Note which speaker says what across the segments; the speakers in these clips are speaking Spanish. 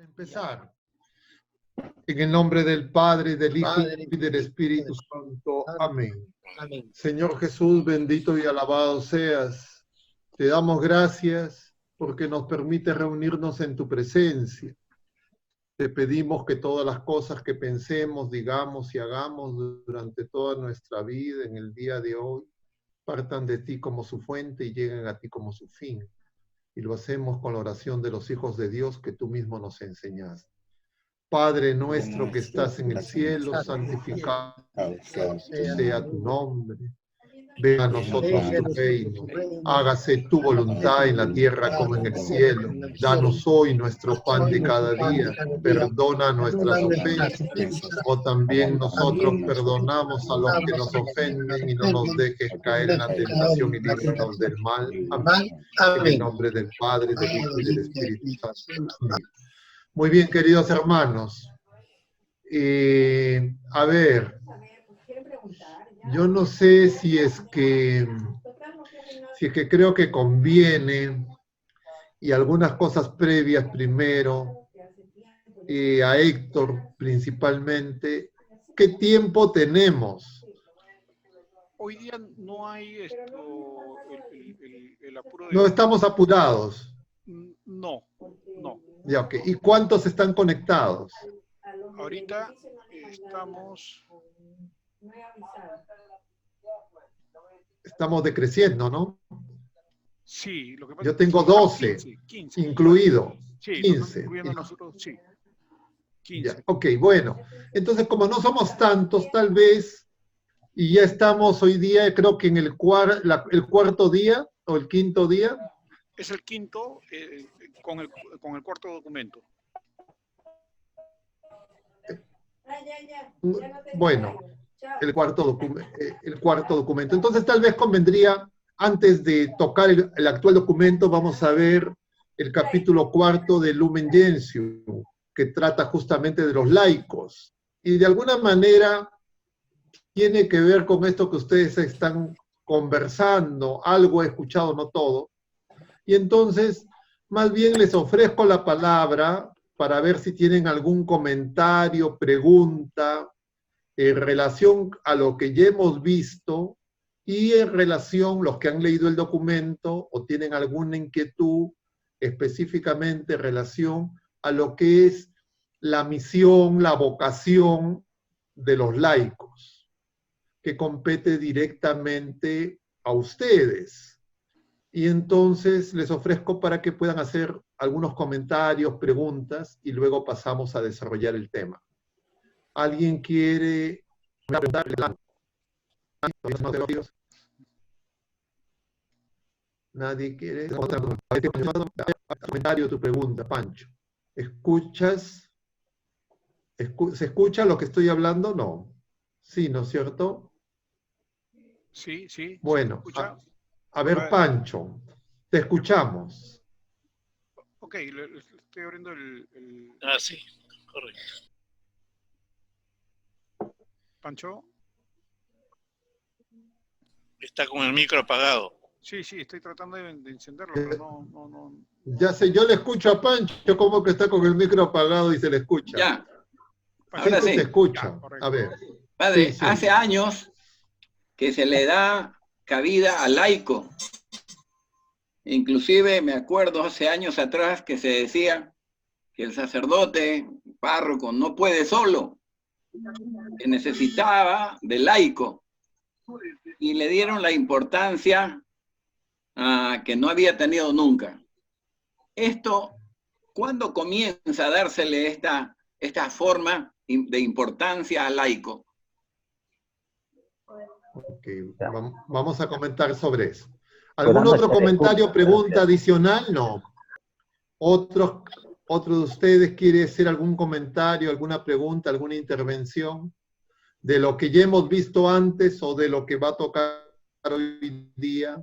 Speaker 1: Empezar. En el nombre del Padre, del Hijo y del Espíritu Santo. Amén.
Speaker 2: Amén.
Speaker 1: Señor Jesús, bendito y alabado seas. Te damos gracias porque nos permite reunirnos en tu presencia. Te pedimos que todas las cosas que pensemos, digamos y hagamos durante toda nuestra vida en el día de hoy partan de ti como su fuente y lleguen a ti como su fin. Y lo hacemos con la oración de los hijos de Dios que tú mismo nos enseñaste. Padre nuestro que estás en el cielo, santificado sea tu nombre. Venga a nosotros tu reino. Hágase tu voluntad en la tierra como en el cielo. Danos hoy nuestro pan de cada día. Perdona nuestras ofensas, o también nosotros perdonamos a los que nos ofenden, y no nos dejes caer en la tentación y líbranos del mal. Amén. En el nombre del Padre, del Hijo y del Espíritu Santo. Amén. Muy bien, queridos hermanos. A ver, yo no sé si es que creo que conviene, y algunas cosas previas primero, a Héctor principalmente, ¿qué tiempo tenemos?
Speaker 3: Hoy día no hay el apuro de...
Speaker 1: No estamos apurados.
Speaker 3: No.
Speaker 1: Ya, ok. ¿Y cuántos están conectados?
Speaker 3: Ahorita estamos...
Speaker 1: Estamos decreciendo, ¿no?
Speaker 3: Sí, lo que pasa
Speaker 1: Yo tengo 12,
Speaker 3: 15,
Speaker 1: incluido.
Speaker 3: Sí,
Speaker 1: 15.
Speaker 3: Incluyendo nosotros, sí. 15.
Speaker 1: Ya, ok, bueno. Entonces, como no somos tantos, tal vez, y ya estamos hoy día, creo que en el cuarto día, o el quinto día.
Speaker 3: Es el quinto con el cuarto documento.
Speaker 1: Bueno, el cuarto documento. Entonces, tal vez convendría, antes de tocar el actual documento, vamos a ver el capítulo cuarto de Lumen Gentium, que trata justamente de los laicos. Y de alguna manera tiene que ver con esto que ustedes están conversando. Algo he escuchado, no todo. Y entonces, más bien les ofrezco la palabra para ver si tienen algún comentario, pregunta, en relación a lo que ya hemos visto, y en relación los que han leído el documento o tienen alguna inquietud específicamente en relación a lo que es la misión, la vocación de los laicos, que compete directamente a ustedes. Y entonces les ofrezco para que puedan hacer algunos comentarios, preguntas, y luego pasamos a desarrollar el tema. ¿Alguien quiere preguntar? Nadie quiere. Comentario, tu pregunta, Pancho. ¿Escuchas? ¿Se escucha lo que estoy hablando? No. Sí, ¿no es cierto?
Speaker 3: Sí.
Speaker 1: Bueno,
Speaker 3: ¿Se
Speaker 1: a ver, Pancho, te escuchamos.
Speaker 3: Ok, le estoy abriendo el...
Speaker 2: Sí, correcto.
Speaker 3: Pancho.
Speaker 2: Está con el micro apagado.
Speaker 3: Sí, estoy tratando de encenderlo, pero no.
Speaker 1: Ya sé, yo le escucho a Pancho como que está con el micro apagado y se le escucha.
Speaker 4: Ya.
Speaker 3: Pancho,
Speaker 4: Ahora sí.
Speaker 1: Se escucha.
Speaker 3: Ya,
Speaker 1: a ver.
Speaker 4: Padre,
Speaker 1: Sí.
Speaker 4: hace años que se le da cabida al laico. Inclusive me acuerdo hace años atrás que se decía que el sacerdote, párroco, no puede solo, que necesitaba del laico. Y le dieron la importancia que no había tenido nunca. Esto, ¿cuándo comienza a dársele esta forma de importancia al laico?
Speaker 1: Ok, vamos a comentar sobre eso. ¿Algún otro comentario, pregunta adicional? No. ¿Otro de ustedes quiere hacer algún comentario, alguna pregunta, alguna intervención de lo que ya hemos visto antes o de lo que va a tocar hoy día?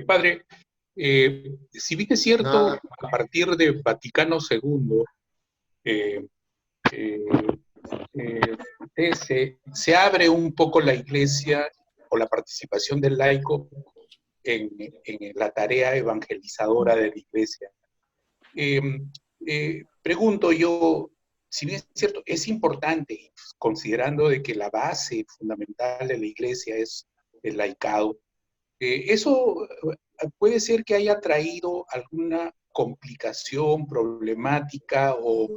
Speaker 5: Padre, si bien es cierto, a partir de Vaticano II, se abre un poco la iglesia o la participación del laico en la tarea evangelizadora de la iglesia. Pregunto yo, si bien es cierto, es importante, considerando de que la base fundamental de la iglesia es el laicado, ¿eso puede ser que haya traído alguna complicación, problemática o,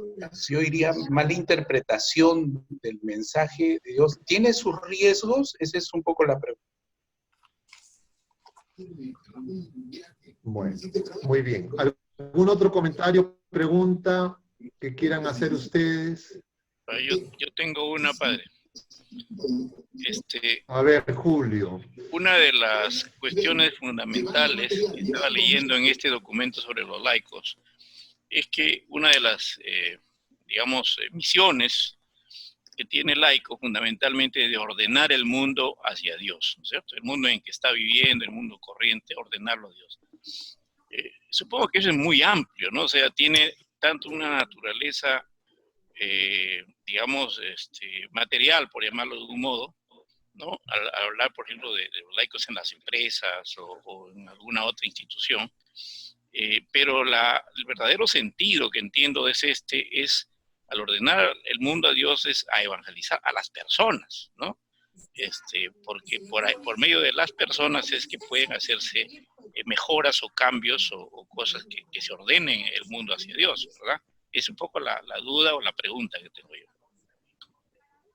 Speaker 5: yo diría, mala interpretación del mensaje de Dios? ¿Tiene sus riesgos? Esa es un poco la pregunta.
Speaker 1: Bueno, muy bien. ¿Algún otro comentario, pregunta que quieran hacer ustedes?
Speaker 2: Yo tengo una, padre.
Speaker 1: A ver, Julio.
Speaker 2: Una de las cuestiones fundamentales que estaba leyendo en este documento sobre los laicos es que una de las, misiones que tiene el laico fundamentalmente es de ordenar el mundo hacia Dios, ¿no es cierto? El mundo en que está viviendo, el mundo corriente, ordenarlo a Dios. Supongo que eso es muy amplio, ¿no? O sea, tiene tanto una naturaleza, material, por llamarlo de un modo, ¿no? Al hablar, por ejemplo, de los laicos en las empresas o en alguna otra institución. Pero el verdadero sentido que entiendo es al ordenar el mundo a Dios, es a evangelizar a las personas, ¿no? Porque por medio de las personas es que pueden hacerse mejoras o cambios o cosas que se ordenen el mundo hacia Dios, ¿verdad? Es un poco la duda o la pregunta que tengo yo.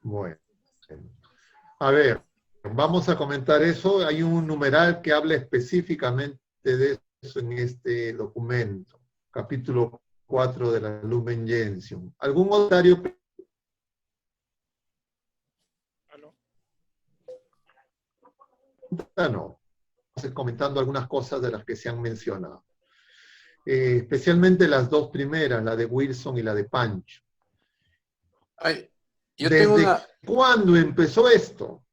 Speaker 1: Bueno. A ver, vamos a comentar eso. Hay un numeral que habla específicamente de eso en este documento, capítulo 4 de la Lumen Gentium. ¿Algún comentario? No. Vamos comentando algunas cosas de las que se han mencionado. Especialmente las dos primeras, la de Wilson y la de Pancho.
Speaker 6: Ay, yo
Speaker 1: ¿Desde
Speaker 6: tengo una...
Speaker 1: cuándo empezó esto?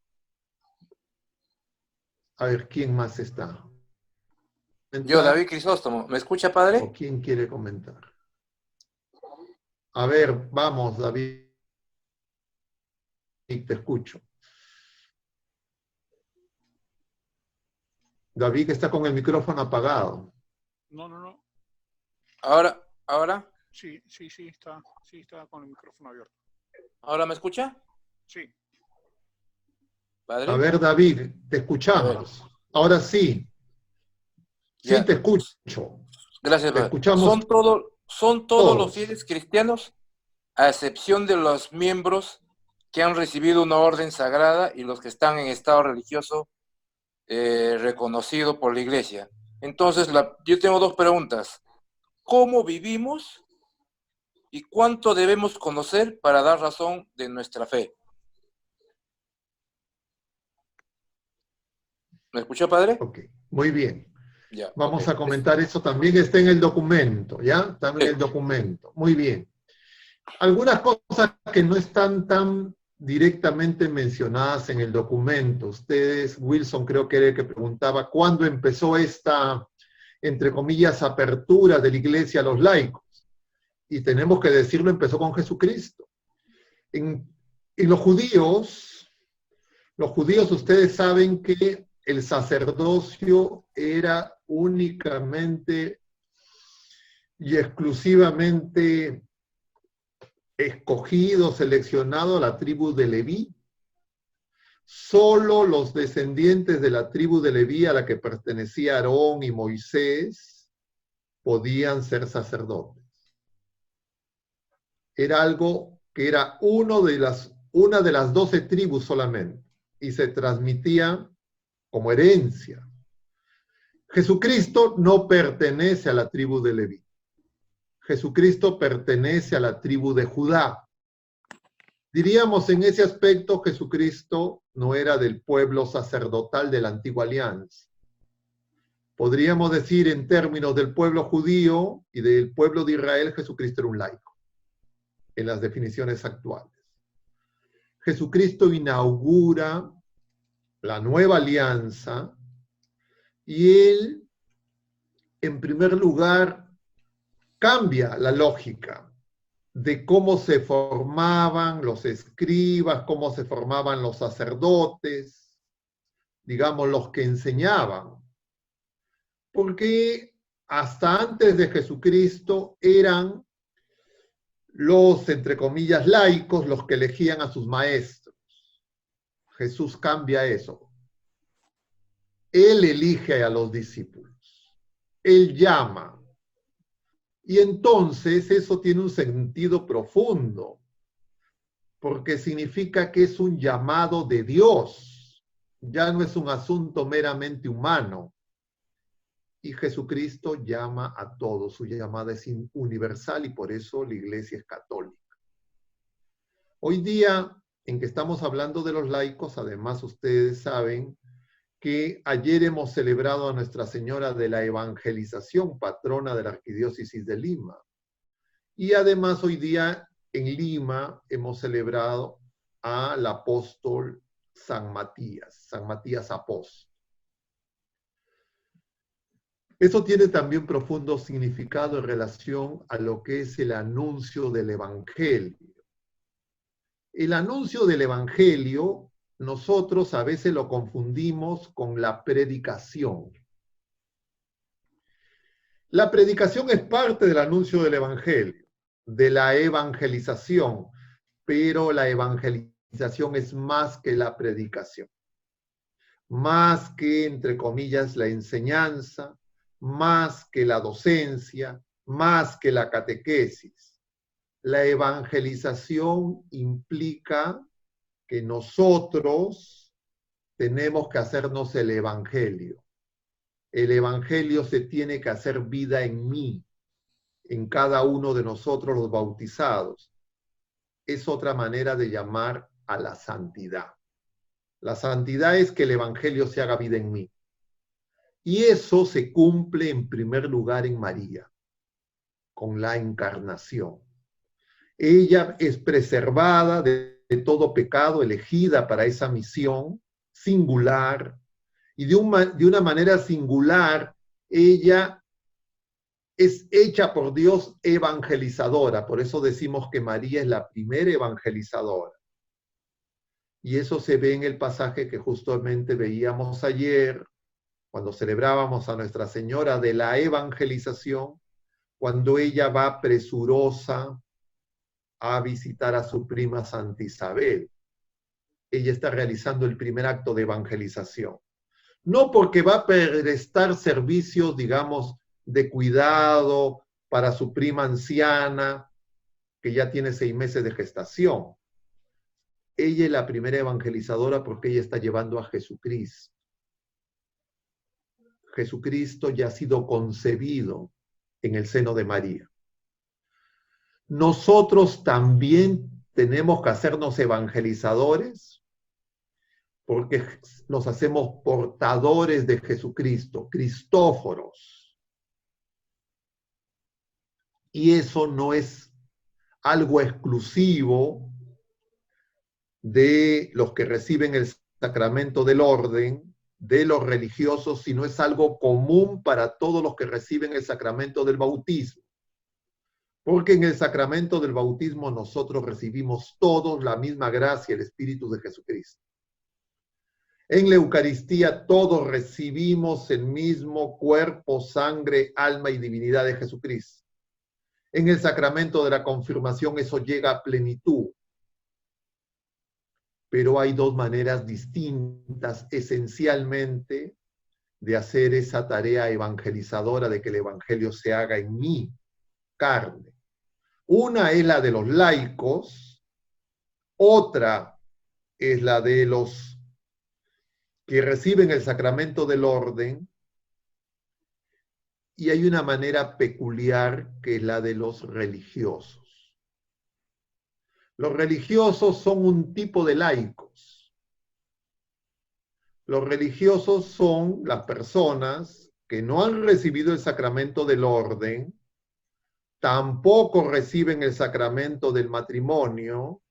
Speaker 1: A ver, ¿quién más está?
Speaker 6: Yo, David Crisóstomo. ¿Me escucha, padre?
Speaker 1: ¿O quién quiere comentar? A ver, vamos, David. Te escucho. David está con el micrófono apagado.
Speaker 3: No.
Speaker 6: ¿Ahora?
Speaker 3: Sí, está con el micrófono abierto.
Speaker 6: ¿Ahora me escucha?
Speaker 3: Sí.
Speaker 6: ¿Padre?
Speaker 1: A ver, David, te escuchamos. Ahora sí. Sí,
Speaker 6: Ya.
Speaker 1: te escucho.
Speaker 6: Gracias,
Speaker 1: Te
Speaker 6: padre.
Speaker 1: escuchamos.
Speaker 6: ¿Son todos los fieles cristianos, a excepción de los miembros que han recibido una orden sagrada y los que están en estado religioso reconocido por la iglesia? Entonces, yo tengo dos preguntas. ¿Cómo vivimos y cuánto debemos conocer para dar razón de nuestra fe? ¿Me escuchó, padre?
Speaker 1: Ok, muy bien.
Speaker 6: Ya,
Speaker 1: Vamos
Speaker 6: okay.
Speaker 1: a comentar eso también, está en el documento, ¿ya? Está en el documento. Muy bien. Algunas cosas que no están tan directamente mencionadas en el documento. Ustedes, Wilson creo que era el que preguntaba cuándo empezó esta, entre comillas, apertura de la iglesia a los laicos. Y tenemos que decirlo, empezó con Jesucristo. En los judíos ustedes saben que el sacerdocio era únicamente y exclusivamente escogido, seleccionado a la tribu de Leví. Solo los descendientes de la tribu de Leví, a la que pertenecía Aarón y Moisés, podían ser sacerdotes. Era algo que era una de las 12 tribus solamente, y se transmitía como herencia. Jesucristo no pertenece a la tribu de Leví. Jesucristo pertenece a la tribu de Judá. Diríamos en ese aspecto, Jesucristo no era del pueblo sacerdotal de la antigua alianza. Podríamos decir en términos del pueblo judío y del pueblo de Israel, Jesucristo era un laico, en las definiciones actuales. Jesucristo inaugura la nueva alianza y él, en primer lugar, cambia la lógica de cómo se formaban los escribas, cómo se formaban los sacerdotes, digamos, los que enseñaban. Porque hasta antes de Jesucristo eran los, entre comillas, laicos, los que elegían a sus maestros. Jesús cambia eso. Él elige a los discípulos. Él llama. Y entonces eso tiene un sentido profundo, porque significa que es un llamado de Dios. Ya no es un asunto meramente humano. Y Jesucristo llama a todos. Su llamada es universal y por eso la iglesia es católica. Hoy día, en que estamos hablando de los laicos, además ustedes saben que ayer hemos celebrado a Nuestra Señora de la Evangelización, patrona de la Arquidiócesis de Lima. Y además hoy día en Lima hemos celebrado al apóstol San Matías apóstol. Eso tiene también profundo significado en relación a lo que es el anuncio del Evangelio. El anuncio del Evangelio, nosotros a veces lo confundimos con la predicación. La predicación es parte del anuncio del Evangelio, de la evangelización, pero la evangelización es más que la predicación, más que, entre comillas, la enseñanza, más que la docencia, más que la catequesis. La evangelización implica que nosotros tenemos que hacernos el evangelio. El evangelio se tiene que hacer vida en mí, en cada uno de nosotros los bautizados. Es otra manera de llamar a la santidad. La santidad es que el evangelio se haga vida en mí. Y eso se cumple en primer lugar en María, con la encarnación. Ella es preservada de todo pecado, elegida para esa misión singular, y de una manera singular, ella es hecha por Dios evangelizadora. Por eso decimos que María es la primera evangelizadora. Y eso se ve en el pasaje que justamente veíamos ayer, cuando celebrábamos a Nuestra Señora de la Evangelización, cuando ella va presurosa a visitar a su prima Santa Isabel. Ella está realizando el primer acto de evangelización. No porque va a prestar servicios, digamos, de cuidado para su prima anciana, que ya tiene 6 meses de gestación. Ella es la primera evangelizadora porque ella está llevando a Jesucristo. Jesucristo ya ha sido concebido en el seno de María. Nosotros también tenemos que hacernos evangelizadores porque nos hacemos portadores de Jesucristo, cristóforos. Y eso no es algo exclusivo de los que reciben el sacramento del orden, de los religiosos, sino es algo común para todos los que reciben el sacramento del bautismo. Porque en el sacramento del bautismo nosotros recibimos todos la misma gracia, el Espíritu de Jesucristo. En la Eucaristía todos recibimos el mismo cuerpo, sangre, alma y divinidad de Jesucristo. En el sacramento de la confirmación eso llega a plenitud. Pero hay 2 maneras distintas, esencialmente, de hacer esa tarea evangelizadora de que el evangelio se haga en mi carne. Una es la de los laicos, otra es la de los que reciben el sacramento del orden, y hay una manera peculiar que es la de los religiosos. Los religiosos son un tipo de laicos. Los religiosos son las personas que no han recibido el sacramento del orden, tampoco reciben el sacramento del matrimonio,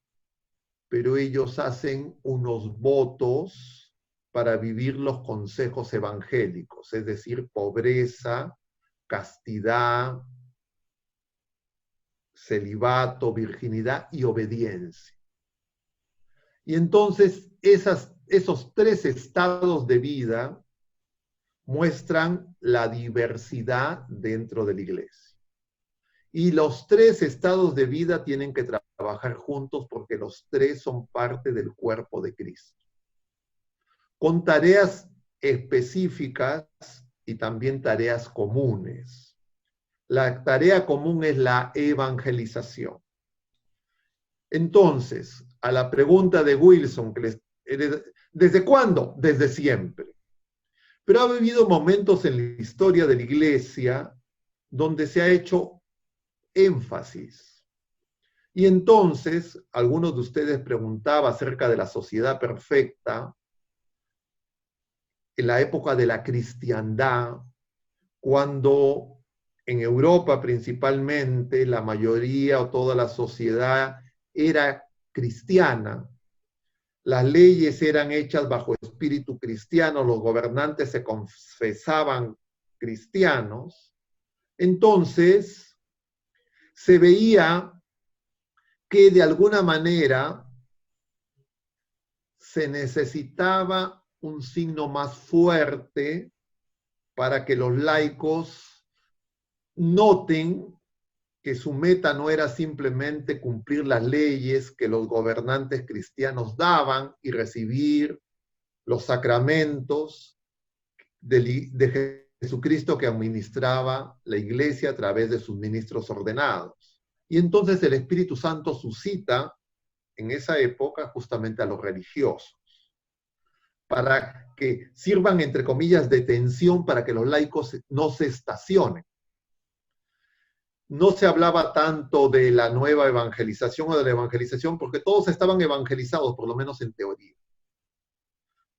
Speaker 1: pero ellos hacen unos votos para vivir los consejos evangélicos, es decir, pobreza, castidad, celibato, virginidad y obediencia. Y entonces esos 3 estados de vida muestran la diversidad dentro de la iglesia. Y los tres estados de vida tienen que trabajar juntos porque los tres son parte del cuerpo de Cristo, con tareas específicas y también tareas comunes. La tarea común es la evangelización. Entonces, a la pregunta de Wilson, ¿desde cuándo? Desde siempre. Pero ha habido momentos en la historia de la iglesia donde se ha hecho énfasis. Y entonces, algunos de ustedes preguntaban acerca de la sociedad perfecta, en la época de la cristiandad, cuando en Europa principalmente la mayoría o toda la sociedad era cristiana, las leyes eran hechas bajo espíritu cristiano, los gobernantes se confesaban cristianos, entonces se veía que de alguna manera se necesitaba un signo más fuerte para que los laicos noten que su meta no era simplemente cumplir las leyes que los gobernantes cristianos daban y recibir los sacramentos de Jesucristo que administraba la iglesia a través de sus ministros ordenados. Y entonces el Espíritu Santo suscita en esa época justamente a los religiosos, para que sirvan, entre comillas, de tensión para que los laicos no se estacionen. No se hablaba tanto de la nueva evangelización o de la evangelización porque todos estaban evangelizados, por lo menos en teoría.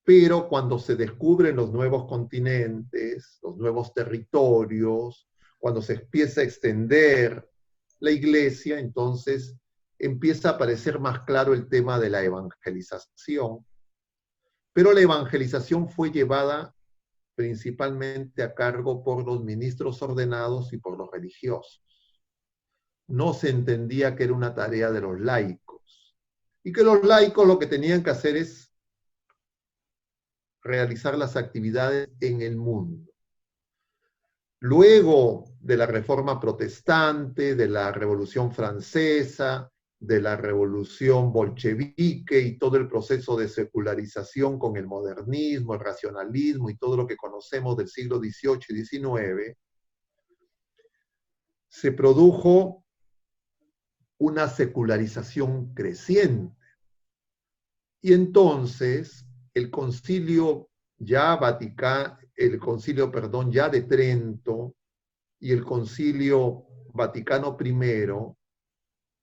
Speaker 1: Pero cuando se descubren los nuevos continentes, los nuevos territorios, cuando se empieza a extender la iglesia, entonces empieza a aparecer más claro el tema de la evangelización. Pero la evangelización fue llevada principalmente a cargo por los ministros ordenados y por los religiosos. No se entendía que era una tarea de los laicos, y que los laicos lo que tenían que hacer es realizar las actividades en el mundo. Luego de la Reforma Protestante, de la Revolución Francesa, de la Revolución Bolchevique y todo el proceso de secularización con el modernismo, el racionalismo y todo lo que conocemos del siglo XVIII y XIX, se produjo una secularización creciente. Y entonces el concilio ya de Trento y el concilio Vaticano I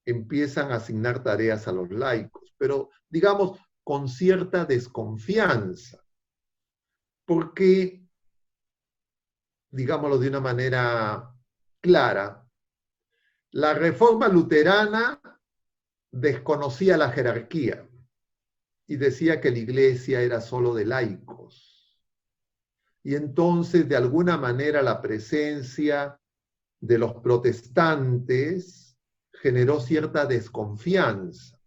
Speaker 1: empiezan a asignar tareas a los laicos, pero digamos con cierta desconfianza, porque, digámoslo de una manera clara, la reforma luterana desconocía la jerarquía y decía que la iglesia era solo de laicos. Y entonces, de alguna manera, la presencia de los protestantes generó cierta desconfianza.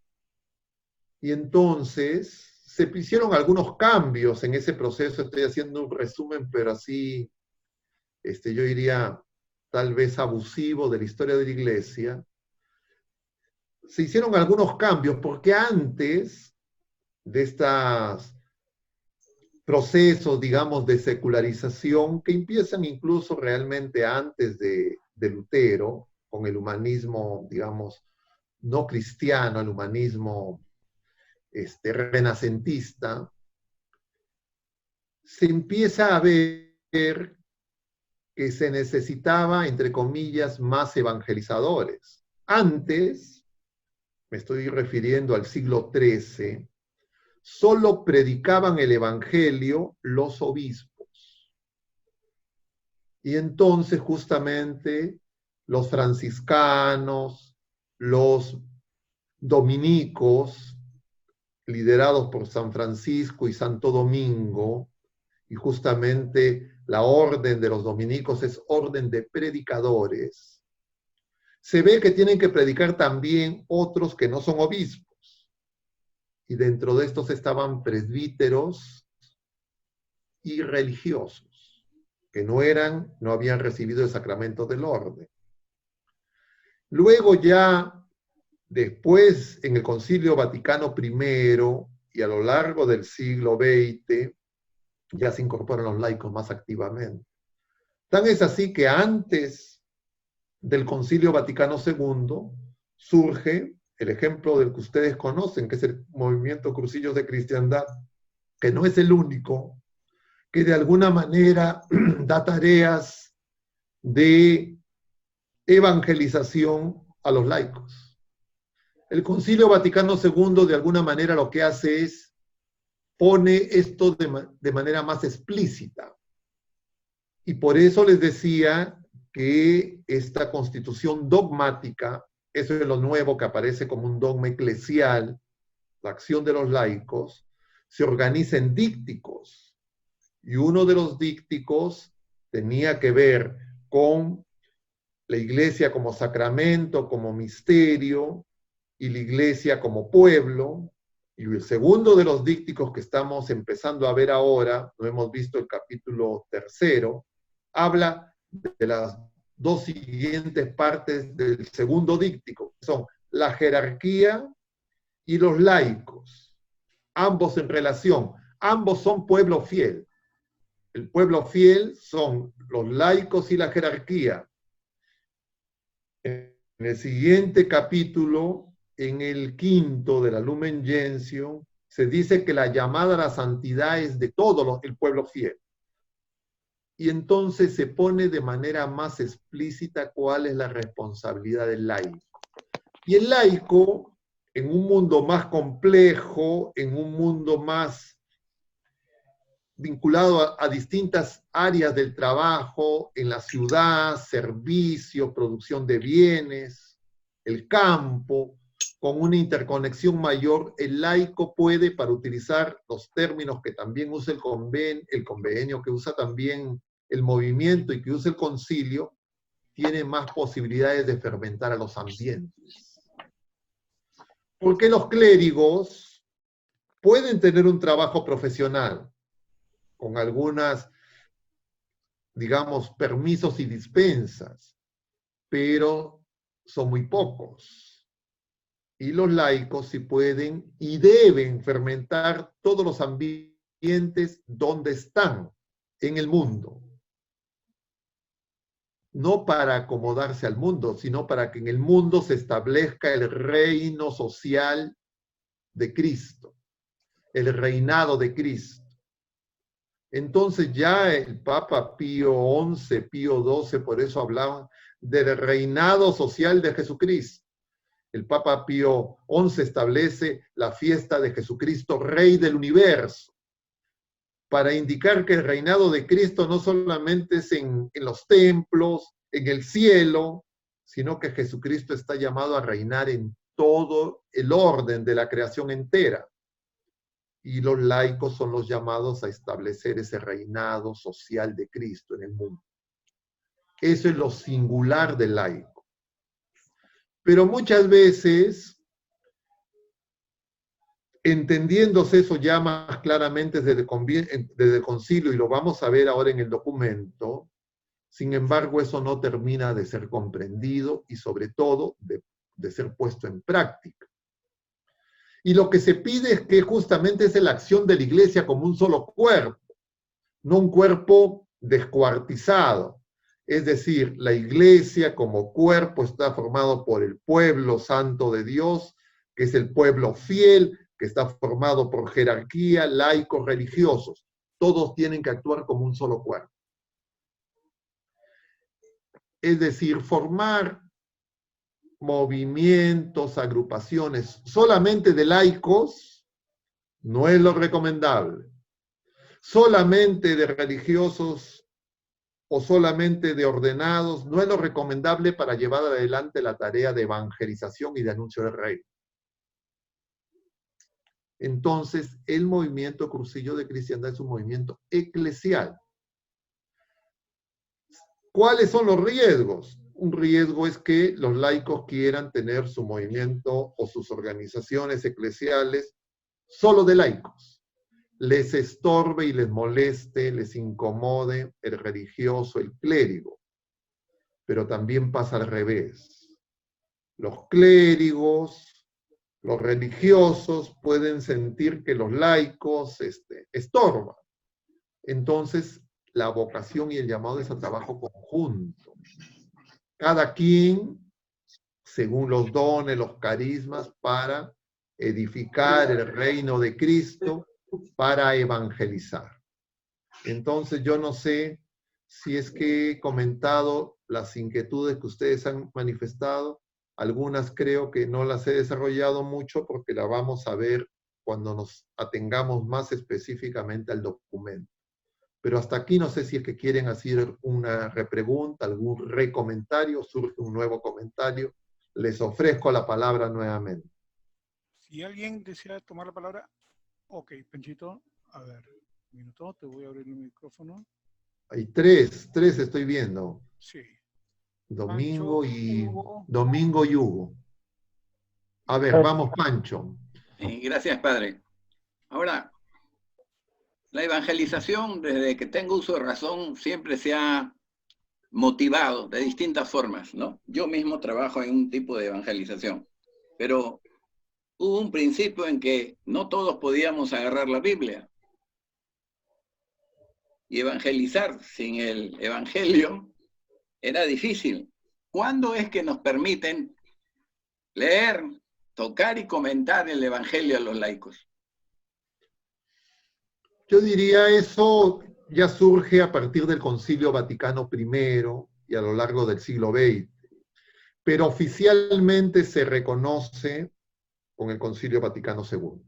Speaker 1: Y entonces se hicieron algunos cambios en ese proceso. Estoy haciendo un resumen, pero así, yo diría, tal vez abusivo de la historia de la iglesia. Se hicieron algunos cambios porque antes de estos procesos, digamos, de secularización, que empiezan incluso realmente antes de Lutero, con el humanismo, digamos, no cristiano, el humanismo renacentista, se empieza a ver que se necesitaba, entre comillas, más evangelizadores. Antes, me estoy refiriendo al siglo XIII, solo predicaban el evangelio los obispos. Y entonces justamente los franciscanos, los dominicos, liderados por San Francisco y Santo Domingo, y justamente la orden de los dominicos es orden de predicadores, se ve que tienen que predicar también otros que no son obispos. Y dentro de estos estaban presbíteros y religiosos. que no habían recibido el sacramento del orden. Luego ya, después, en el Concilio Vaticano I y a lo largo del siglo XX, ya se incorporan los laicos más activamente. Tan es así que antes del Concilio Vaticano II surge el ejemplo del que ustedes conocen, que es el movimiento Crucillos de Cristiandad, que no es el único, que de alguna manera da tareas de evangelización a los laicos. El Concilio Vaticano II de alguna manera lo que hace es pone esto de manera más explícita. Y por eso les decía que esta constitución dogmática, eso es lo nuevo que aparece como un dogma eclesial, la acción de los laicos, se organiza en dícticos. Y uno de los dícticos tenía que ver con la iglesia como sacramento, como misterio, y la iglesia como pueblo. Y el segundo de los dícticos que estamos empezando a ver ahora, no hemos visto el capítulo 3, habla de las dos siguientes partes del segundo díctico, que son la jerarquía y los laicos, ambos en relación, ambos son pueblo fiel. El pueblo fiel son los laicos y la jerarquía. En el siguiente capítulo, en el 5 de la Lumen Gentium, se dice que la llamada a la santidad es de todo el pueblo fiel. Y entonces se pone de manera más explícita cuál es la responsabilidad del laico. Y el laico, en un mundo más complejo, en un mundo más vinculado a distintas áreas del trabajo, en la ciudad, servicio, producción de bienes, el campo, con una interconexión mayor, el laico puede, para utilizar los términos que también usa el convenio, que usa también el movimiento y que usa el concilio, tiene más posibilidades de fermentar a los ambientes. Porque los clérigos pueden tener un trabajo profesional, con algunas, digamos, permisos y dispensas, pero son muy pocos. Y los laicos sí pueden y deben fermentar todos los ambientes donde están en el mundo. No para acomodarse al mundo, sino para que en el mundo se establezca el reino social de Cristo, el reinado de Cristo. Entonces ya el Papa Pío XI, Pío XII, por eso hablaban del reinado social de Jesucristo. El Papa Pío XI establece la fiesta de Jesucristo, Rey del Universo, para indicar que el reinado de Cristo no solamente es en los templos, en el cielo, sino que Jesucristo está llamado a reinar en todo el orden de la creación entera. Y los laicos son los llamados a establecer ese reinado social de Cristo en el mundo. Eso es lo singular del laico. Pero muchas veces, entendiéndose eso ya más claramente desde el concilio, y lo vamos a ver ahora en el documento, sin embargo, eso no termina de ser comprendido y sobre todo de ser puesto en práctica. Y lo que se pide es que justamente es la acción de la iglesia como un solo cuerpo, no un cuerpo descuartizado. Es decir, la iglesia como cuerpo está formado por el pueblo santo de Dios, que es el pueblo fiel, que está formado por jerarquía, laicos, religiosos. Todos tienen que actuar como un solo cuerpo. Es decir, formar movimientos, agrupaciones solamente de laicos no es lo recomendable. Solamente de religiosos o solamente de ordenados no es lo recomendable para llevar adelante la tarea de evangelización y de anuncio del reino. Entonces, el movimiento Crucillo de Cristiandad es un movimiento eclesial. ¿Cuáles son los riesgos? Un riesgo es que los laicos quieran tener su movimiento o sus organizaciones eclesiales solo de laicos. les estorbe y les moleste, les incomode el religioso, el clérigo. Pero también pasa al revés. Los clérigos, los religiosos pueden sentir que los laicos estorban. Entonces, la vocación y el llamado es a trabajo conjunto. Cada quien, según los dones, los carismas, para edificar el reino de Cristo, para evangelizar. Entonces, yo no sé si es que he comentado las inquietudes que ustedes han manifestado. Algunas creo que no las he desarrollado mucho porque las vamos a ver cuando nos atengamos más específicamente al documento. Pero hasta aquí no sé si es que quieren hacer una repregunta, algún recomentario, surge un nuevo comentario. Les ofrezco la palabra nuevamente.
Speaker 3: Si alguien desea tomar la palabra, ok, Penchito, a ver, un minuto, te voy a abrir el micrófono.
Speaker 1: Hay tres estoy viendo.
Speaker 3: Sí.
Speaker 1: Domingo
Speaker 3: Pancho,
Speaker 1: y
Speaker 3: Hugo.
Speaker 1: Domingo y Hugo. A ver, vamos, Pancho.
Speaker 4: Gracias, padre. Ahora, la evangelización, desde que tengo uso de razón, siempre se ha motivado de distintas formas, ¿no? Yo mismo trabajo en un tipo de evangelización, pero hubo un principio en que no todos podíamos agarrar la Biblia. Y evangelizar sin el evangelio era difícil. ¿Cuándo es que nos permiten leer, tocar y comentar el evangelio a los laicos?
Speaker 1: Yo diría eso ya surge a partir del Concilio Vaticano I y a lo largo del siglo XX. Pero oficialmente se reconoce con el Concilio Vaticano II.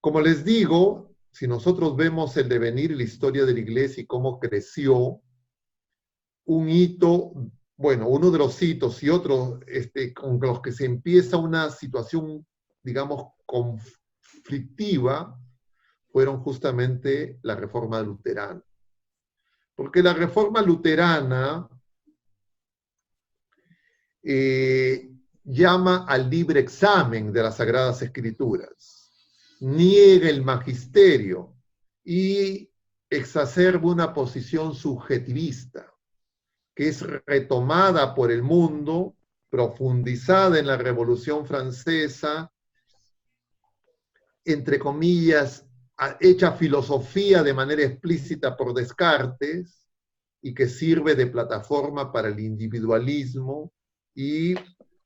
Speaker 1: Como les digo, si nosotros vemos el devenir y la historia de la Iglesia y cómo creció, un hito, bueno, uno de los hitos y otros con los que se empieza una situación, digamos, conflictiva, fueron justamente la Reforma Luterana. Porque la Reforma Luterana llama al libre examen de las Sagradas Escrituras, niega el magisterio y exacerba una posición subjetivista, que es retomada por el mundo, profundizada en la Revolución Francesa, entre comillas, hecha filosofía de manera explícita por Descartes, y que sirve de plataforma para el individualismo y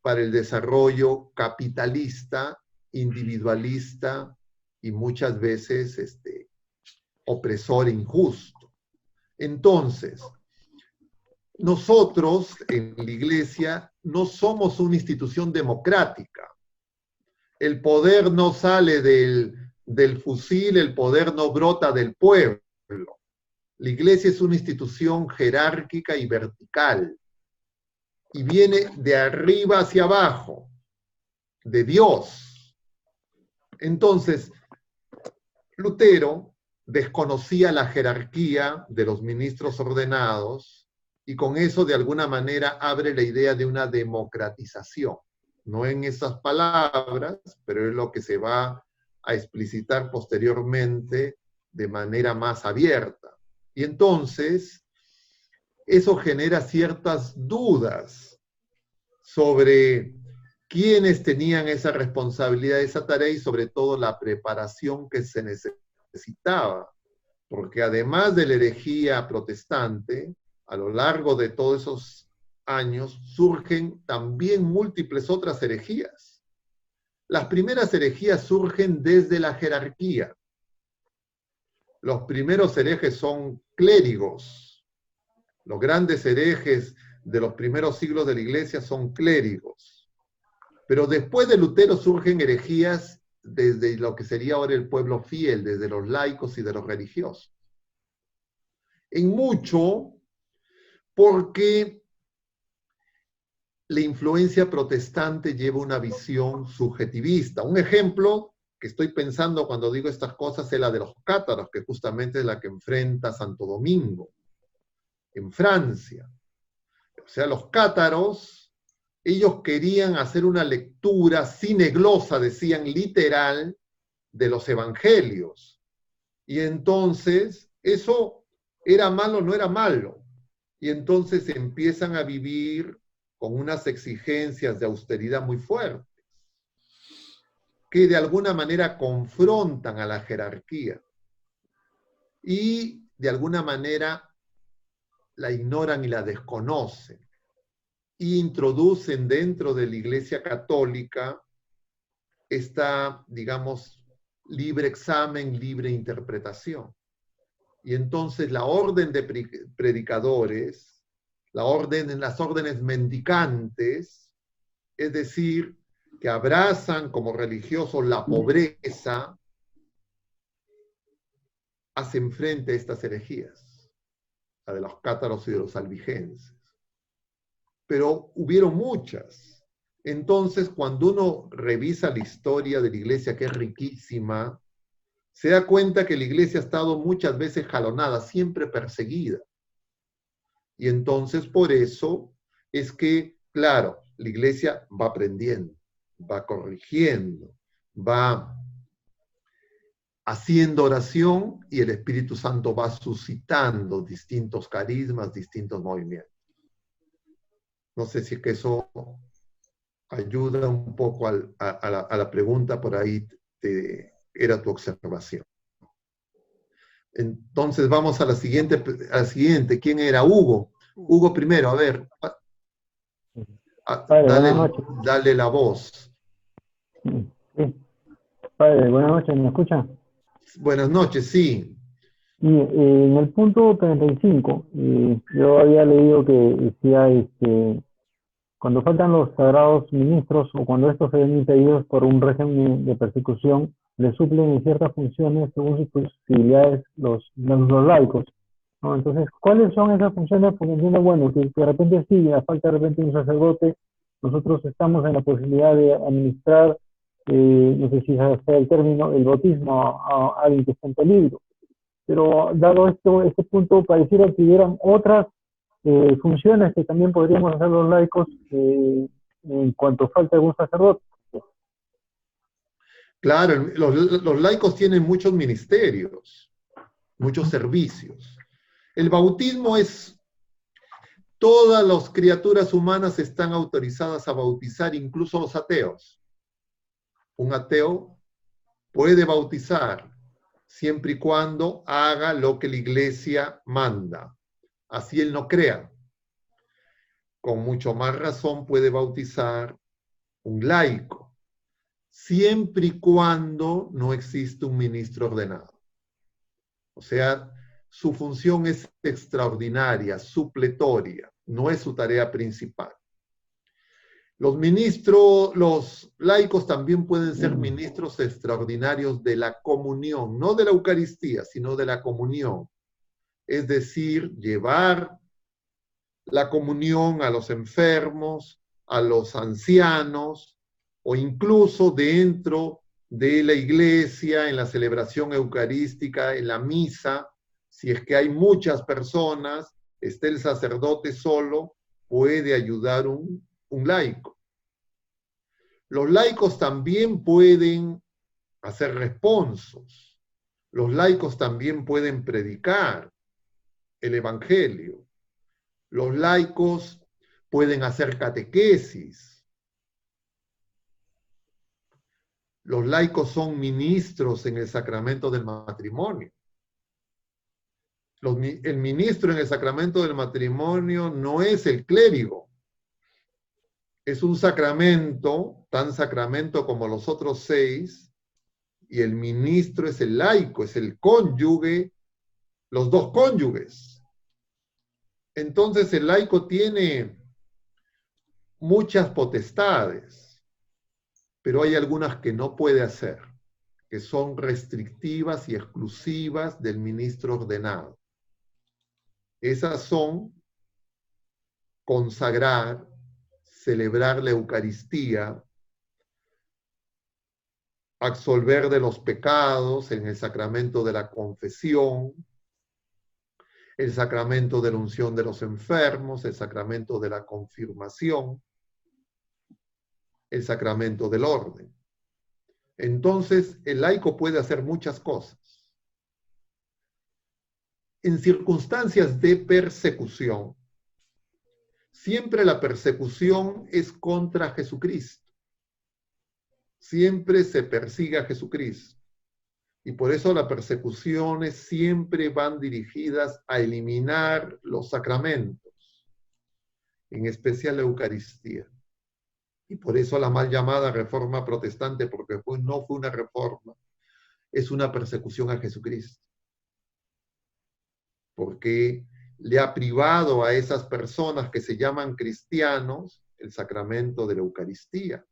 Speaker 1: para el desarrollo capitalista, individualista y muchas veces opresor e injusto. Entonces, nosotros en la Iglesia no somos una institución democrática. El poder no sale del fusil, el poder no brota del pueblo. La Iglesia es una institución jerárquica y vertical, y viene de arriba hacia abajo, de Dios. Entonces, Lutero desconocía la jerarquía de los ministros ordenados, y con eso de alguna manera abre la idea de una democratización. No en esas palabras, pero es lo que se va a explicitar posteriormente de manera más abierta. Y entonces, eso genera ciertas dudas sobre quiénes tenían esa responsabilidad, esa tarea, y sobre todo la preparación que se necesitaba. Porque además de la herejía protestante, a lo largo de todos esos años surgen también múltiples otras herejías. Las primeras herejías surgen desde la jerarquía. Los primeros herejes son clérigos. Los grandes herejes de los primeros siglos de la Iglesia son clérigos. Pero después de Lutero surgen herejías desde lo que sería ahora el pueblo fiel, desde los laicos y de los religiosos. En mucho, porque la influencia protestante lleva una visión subjetivista. Un ejemplo que estoy pensando cuando digo estas cosas es la de los cátaros, que justamente es la que enfrenta Santo Domingo, en Francia. O sea, los cátaros, ellos querían hacer una lectura sineglosa, decían literal, de los evangelios. Y entonces, eso era malo, no era malo. Y entonces empiezan a vivir con unas exigencias de austeridad muy fuertes, que de alguna manera confrontan a la jerarquía y de alguna manera la ignoran y la desconocen, y introducen dentro de la Iglesia Católica esta, digamos, libre examen, libre interpretación. Y entonces la orden de predicadores, las órdenes mendicantes, es decir, que abrazan como religiosos la pobreza, hacen frente a estas herejías, la de los cátaros y de los albigenses. Pero hubieron muchas. Entonces, cuando uno revisa la historia de la iglesia, que es riquísima, se da cuenta que la iglesia ha estado muchas veces jalonada, siempre perseguida. Y entonces, por eso es que, claro, la iglesia va aprendiendo, va corrigiendo, va haciendo oración, y el Espíritu Santo va suscitando distintos carismas, distintos movimientos. No sé si es que eso ayuda un poco a la pregunta, por ahí era tu observación. Entonces vamos a la siguiente. ¿Quién era? Hugo. Hugo primero, a ver.
Speaker 7: Padre,
Speaker 1: Dale la voz.
Speaker 7: Sí. Padre, buenas noches, ¿me escucha?
Speaker 1: Buenas noches, sí.
Speaker 7: Y en el punto 35, yo había leído que decía, cuando faltan los sagrados ministros o cuando estos se ven impedidos por un régimen de persecución, le suplen en ciertas funciones según sus posibilidades los laicos, ¿no? Entonces, ¿cuáles son esas funciones? Porque entiendo, bueno, que de repente sí, a falta de repente un sacerdote, nosotros estamos en la posibilidad de administrar, no sé si sea el término, el bautismo a alguien que está en peligro. Pero dado este punto, pareciera que hubieran otras funciones que también podríamos hacer los laicos en cuanto falta algún sacerdote.
Speaker 1: Claro, los laicos tienen muchos ministerios, muchos servicios. El bautismo es, todas las criaturas humanas están autorizadas a bautizar, incluso los ateos. Un ateo puede bautizar siempre y cuando haga lo que la iglesia manda. Así él no crea. Con mucho más razón puede bautizar un laico, siempre y cuando no existe un ministro ordenado. O sea, su función es extraordinaria, supletoria, no es su tarea principal. Los laicos también pueden ser ministros extraordinarios de la comunión, no de la Eucaristía, sino de la comunión. Es decir, llevar la comunión a los enfermos, a los ancianos, o incluso dentro de la iglesia, en la celebración eucarística, en la misa. Si es que hay muchas personas, está el sacerdote solo, puede ayudar un laico. Los laicos también pueden hacer responsos. Los laicos también pueden predicar el evangelio. Los laicos pueden hacer catequesis. Los laicos son ministros en el sacramento del matrimonio. El ministro en el sacramento del matrimonio no es el clérigo. Es un sacramento, tan sacramento como los otros 6, y el ministro es el laico, es el cónyuge, los dos cónyuges. Entonces el laico tiene muchas potestades, pero hay algunas que no puede hacer, que son restrictivas y exclusivas del ministro ordenado. Esas son consagrar, celebrar la Eucaristía, absolver de los pecados en el sacramento de la confesión, el sacramento de la unción de los enfermos, el sacramento de la confirmación, el sacramento del orden. Entonces, el laico puede hacer muchas cosas. En circunstancias de persecución, siempre la persecución es contra Jesucristo. Siempre se persigue a Jesucristo. Y por eso las persecuciones siempre van dirigidas a eliminar los sacramentos, en especial la Eucaristía. Y por eso la mal llamada reforma protestante, porque no fue una reforma, es una persecución a Jesucristo. Porque le ha privado a esas personas que se llaman cristianos el sacramento de la Eucaristía,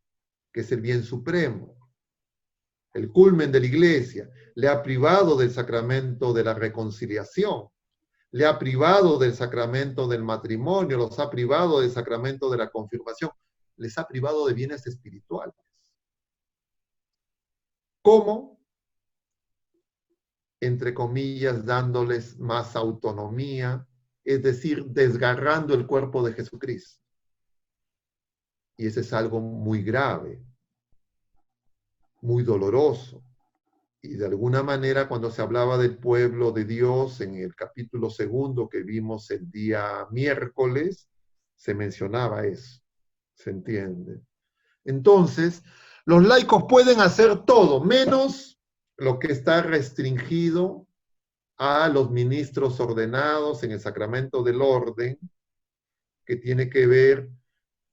Speaker 1: que es el bien supremo, el culmen de la iglesia. Le ha privado del sacramento de la reconciliación, le ha privado del sacramento del matrimonio, los ha privado del sacramento de la confirmación, les ha privado de bienes espirituales. ¿Cómo? Entre comillas, dándoles más autonomía, es decir, desgarrando el cuerpo de Jesucristo. Y ese es algo muy grave, muy doloroso. Y de alguna manera, cuando se hablaba del pueblo de Dios en el capítulo 2 que vimos el día miércoles, se mencionaba eso. ¿Se entiende? Entonces, los laicos pueden hacer todo, menos lo que está restringido a los ministros ordenados en el sacramento del orden, que tiene que ver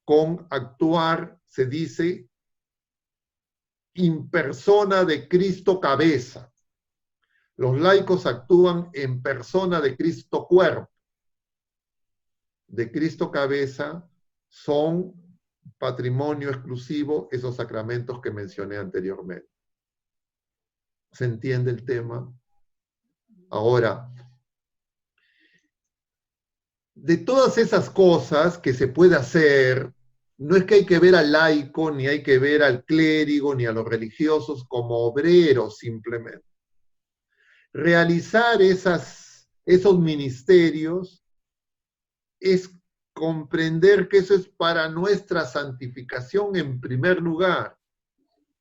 Speaker 1: con actuar, se dice, in persona de Cristo cabeza. Los laicos actúan en persona de Cristo cuerpo. De Cristo cabeza son patrimonio exclusivo esos sacramentos que mencioné anteriormente. ¿Se entiende el tema? Ahora, de todas esas cosas que se puede hacer, no es que hay que ver al laico, ni hay que ver al clérigo, ni a los religiosos como obreros simplemente. Realizar esos ministerios es comprender que eso es para nuestra santificación en primer lugar.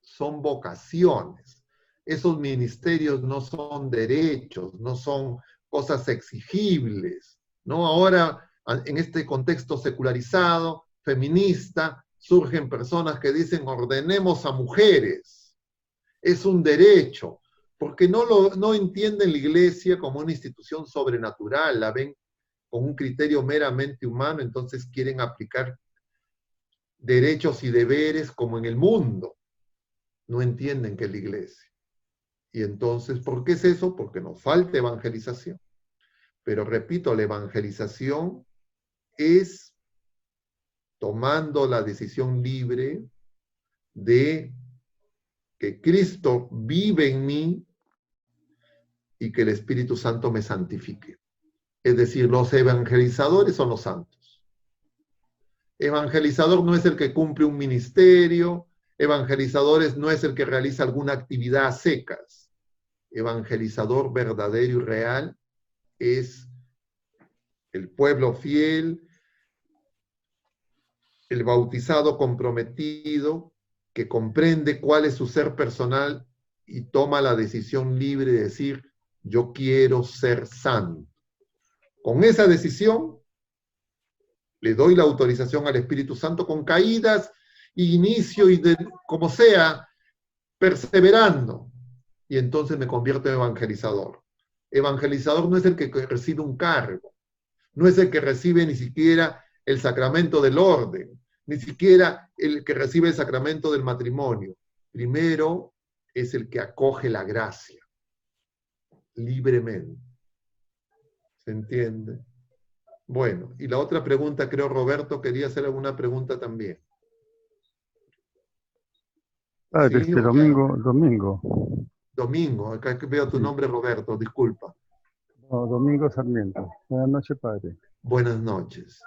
Speaker 1: Son vocaciones. Esos ministerios no son derechos, no son cosas exigibles, ¿no? Ahora, en este contexto secularizado, feminista, surgen personas que dicen ordenemos a mujeres. Es un derecho, porque no entienden la iglesia como una institución sobrenatural, la ven con un criterio meramente humano, entonces quieren aplicar derechos y deberes como en el mundo. No entienden que es la iglesia. Y entonces, ¿por qué es eso? Porque nos falta evangelización. Pero repito, la evangelización es tomando la decisión libre de que Cristo vive en mí y que el Espíritu Santo me santifique. Es decir, los evangelizadores son los santos. Evangelizador no es el que cumple un ministerio, evangelizadores no es el que realiza alguna actividad a secas. Evangelizador verdadero y real es el pueblo fiel, el bautizado comprometido, que comprende cuál es su ser personal y toma la decisión libre de decir, yo quiero ser santo. Con esa decisión, le doy la autorización al Espíritu Santo con caídas, inicio y como sea, perseverando. Y entonces me convierto en evangelizador. Evangelizador no es el que recibe un cargo, no es el que recibe ni siquiera el sacramento del orden, ni siquiera el que recibe el sacramento del matrimonio. Primero es el que acoge la gracia, libremente. ¿Se entiende? Bueno, y la otra pregunta, creo Roberto quería hacer alguna pregunta también.
Speaker 8: Padre,
Speaker 1: ¿Sí?
Speaker 8: Domingo,
Speaker 1: acá veo tu nombre Roberto, disculpa.
Speaker 8: no, Domingo Sarmiento. Buenas noches, padre.
Speaker 1: Buenas noches.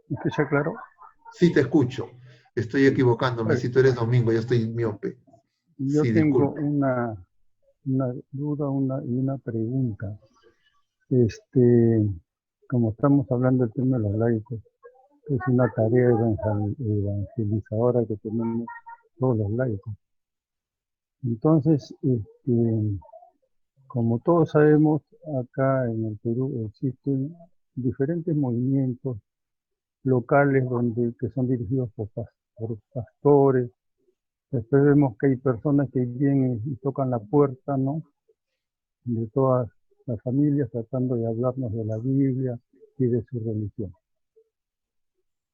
Speaker 8: ¿Me escucha claro?
Speaker 1: Sí, te escucho. Estoy equivocándome.
Speaker 8: Padre,
Speaker 1: Si tú eres Domingo, yo estoy miope.
Speaker 8: yo
Speaker 1: Sí,
Speaker 8: tengo
Speaker 1: disculpa.
Speaker 8: una duda y una pregunta. Como estamos hablando del tema de los laicos, es una tarea evangelizadora que tenemos todos los laicos. Entonces, como todos sabemos, acá en el Perú existen diferentes movimientos locales que son dirigidos por pastores. Después vemos que hay personas que vienen y tocan la puerta, ¿no?, de todas las familias, tratando de hablarnos de la Biblia y de su religión.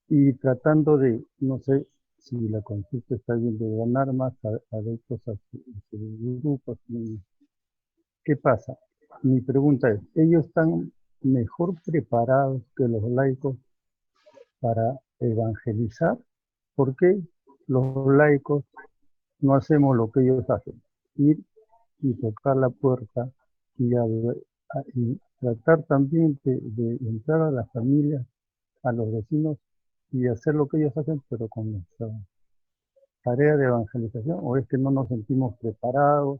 Speaker 8: Y tratando de, no sé si la consulta está bien, de ganar más adeptos a su grupo. ¿Qué pasa? Mi pregunta es, ¿ellos están mejor preparados que los laicos para evangelizar? ¿Por qué los laicos no hacemos lo que ellos hacen? Ir y tocar la puerta y tratar también de entrar a las familias, a los vecinos, y hacer lo que ellos hacen, pero con nuestra tarea de evangelización. ¿O es que no nos sentimos preparados?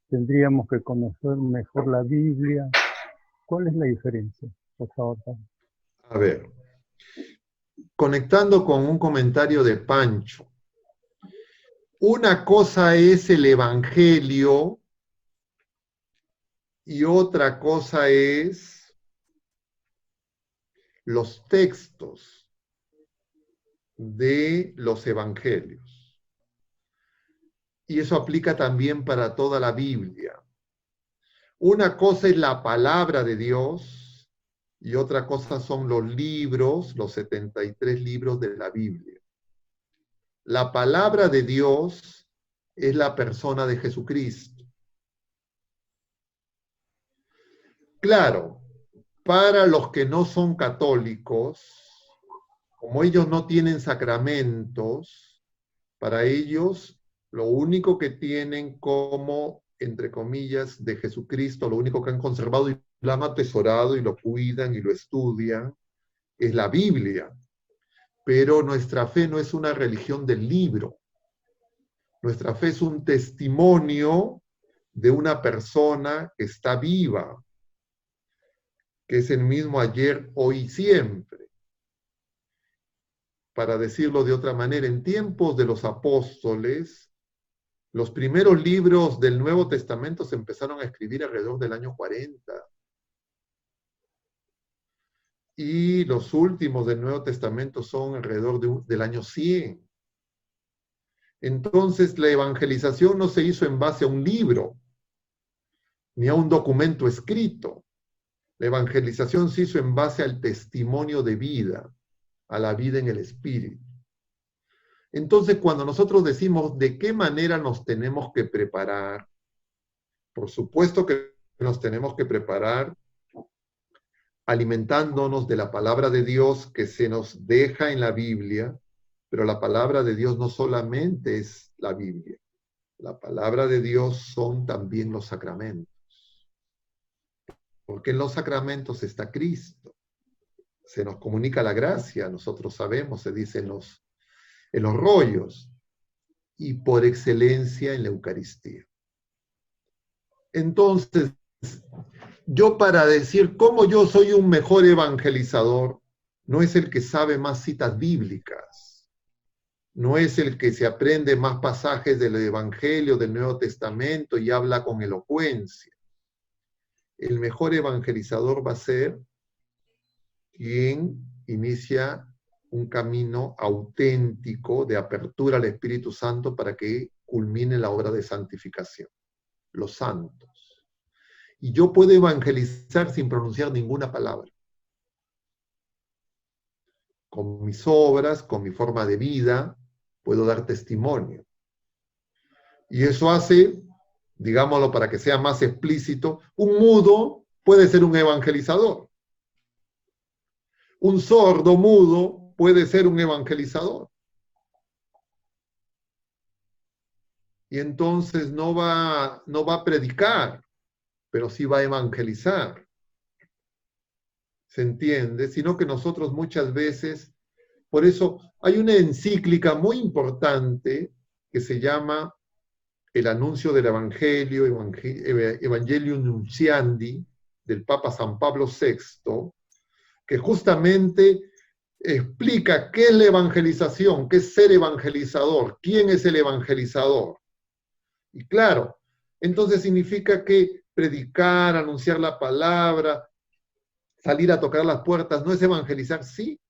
Speaker 8: ¿Tendríamos que conocer mejor la Biblia? ¿Cuál es la diferencia? Por favor, Pablo.
Speaker 1: A ver, conectando con un comentario de Pancho, una cosa es el Evangelio y otra cosa es los textos de los evangelios. Y eso aplica también para toda la Biblia. Una cosa es la palabra de Dios y otra cosa son los libros, los 73 libros de la Biblia. La palabra de Dios es la persona de Jesucristo. Claro, para los que no son católicos, como ellos no tienen sacramentos, para ellos lo único que tienen como, entre comillas, de Jesucristo, lo único que han conservado y lo han atesorado y lo cuidan y lo estudian, es la Biblia. Pero nuestra fe no es una religión del libro. Nuestra fe es un testimonio de una persona que está viva, que es el mismo ayer, hoy y siempre. Para decirlo de otra manera, en tiempos de los apóstoles, los primeros libros del Nuevo Testamento se empezaron a escribir alrededor del año 40. Y los últimos del Nuevo Testamento son alrededor del año 100. Entonces, la evangelización no se hizo en base a un libro, ni a un documento escrito. La evangelización se hizo en base al testimonio de vida, a la vida en el Espíritu. Entonces, cuando nosotros decimos de qué manera nos tenemos que preparar, por supuesto que nos tenemos que preparar alimentándonos de la palabra de Dios que se nos deja en la Biblia, pero la palabra de Dios no solamente es la Biblia. La palabra de Dios son también los sacramentos. Porque en los sacramentos está Cristo. Se nos comunica la gracia, nosotros sabemos, se dice en los rollos, y por excelencia en la Eucaristía. Entonces, yo para decir cómo yo soy un mejor evangelizador, no es el que sabe más citas bíblicas, no es el que se aprende más pasajes del Evangelio, del Nuevo Testamento y habla con elocuencia. El mejor evangelizador va a ser quien inicia un camino auténtico de apertura al Espíritu Santo para que culmine la obra de santificación, los santos. Y yo puedo evangelizar sin pronunciar ninguna palabra. Con mis obras, con mi forma de vida, puedo dar testimonio. Y eso hace, digámoslo para que sea más explícito, un mudo puede ser un evangelizador. Un sordo mudo puede ser un evangelizador. Y entonces no va a predicar, pero sí va a evangelizar. ¿Se entiende? Sino que nosotros muchas veces, por eso hay una encíclica muy importante que se llama El Anuncio del Evangelio, Evangelium Nunciandi, del Papa San Pablo VI, que justamente explica qué es la evangelización, qué es ser evangelizador, quién es el evangelizador. Y claro, entonces significa que predicar, anunciar la palabra, salir a tocar las puertas, ¿no es evangelizar? Sí,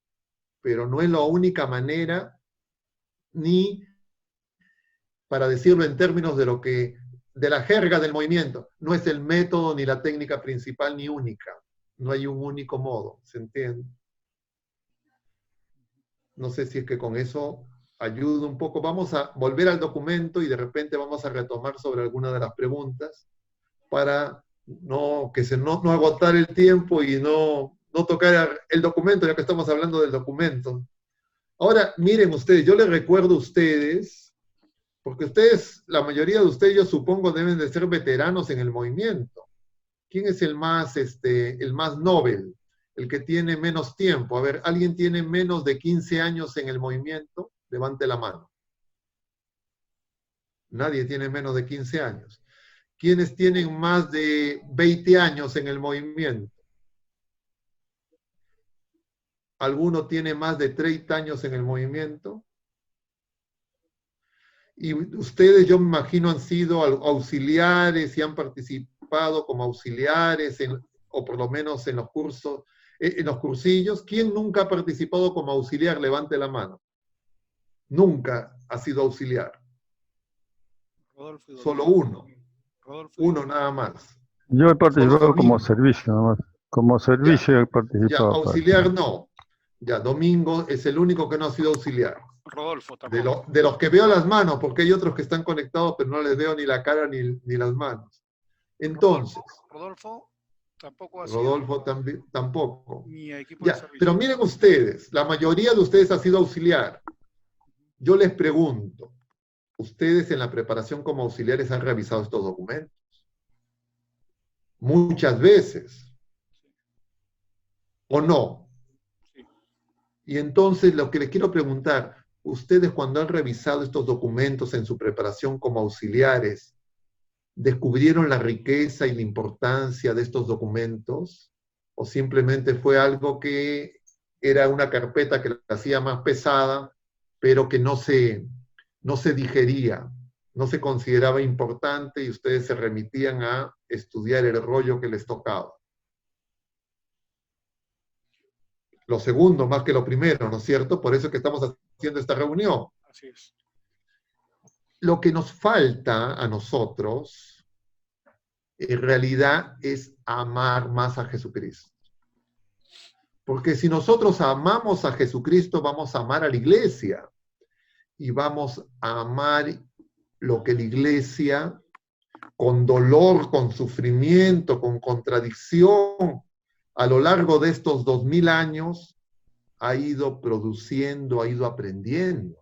Speaker 1: pero no es la única manera, ni, para decirlo en términos de la jerga del movimiento, no es el método ni la técnica principal ni única. No hay un único modo, ¿se entiende? No sé si es que con eso ayuda un poco. Vamos a volver al documento y de repente vamos a retomar sobre alguna de las preguntas para no agotar el tiempo y no tocar el documento, ya que estamos hablando del documento. Ahora, miren ustedes, yo les recuerdo a ustedes, porque ustedes, la mayoría de ustedes, yo supongo, deben de ser veteranos en el movimiento. ¿Quién es el más Nobel? El que tiene menos tiempo. A ver, ¿alguien tiene menos de 15 años en el movimiento? Levante la mano. Nadie tiene menos de 15 años. ¿Quiénes tienen más de 20 años en el movimiento? ¿Alguno tiene más de 30 años en el movimiento? Y ustedes, yo me imagino, han sido auxiliares y han participado como auxiliares, o por lo menos en los cursos, en los cursillos. ¿Quién nunca ha participado como auxiliar? Levante la mano. Nunca ha sido auxiliar. Solo uno. Uno nada más.
Speaker 8: Yo he participado como servicio, nada más. Como servicio he participado.
Speaker 1: Ya, auxiliar no. Ya, Domingo es el único que no ha sido auxiliar.
Speaker 3: Rodolfo tampoco.
Speaker 1: De los que veo las manos, porque hay otros que están conectados, pero no les veo ni la cara ni las manos. Entonces.
Speaker 3: Rodolfo tampoco ha
Speaker 1: sido. Tampoco.
Speaker 3: Mi equipo
Speaker 1: ya,
Speaker 3: de servicio.
Speaker 1: pero miren ustedes, la mayoría de ustedes ha sido auxiliar. Yo les pregunto, ¿ustedes en la preparación como auxiliares han revisado estos documentos? Muchas veces. ¿O no?
Speaker 3: Sí.
Speaker 1: Y entonces lo que les quiero preguntar, ustedes cuando han revisado estos documentos en su preparación como auxiliares, ¿descubrieron la riqueza y la importancia de estos documentos? ¿O simplemente fue algo que era una carpeta que la hacía más pesada, pero que no se digería, no se consideraba importante y ustedes se remitían a estudiar el rollo que les tocaba? Lo segundo más que lo primero, ¿no es cierto? Por eso es que estamos haciendo esta reunión.
Speaker 3: Así es.
Speaker 1: Lo que nos falta a nosotros, en realidad, es amar más a Jesucristo. Porque si nosotros amamos a Jesucristo, vamos a amar a la iglesia. Y vamos a amar lo que la iglesia, con dolor, con sufrimiento, con contradicción, a lo largo de estos 2000 años, ha ido produciendo, ha ido aprendiendo.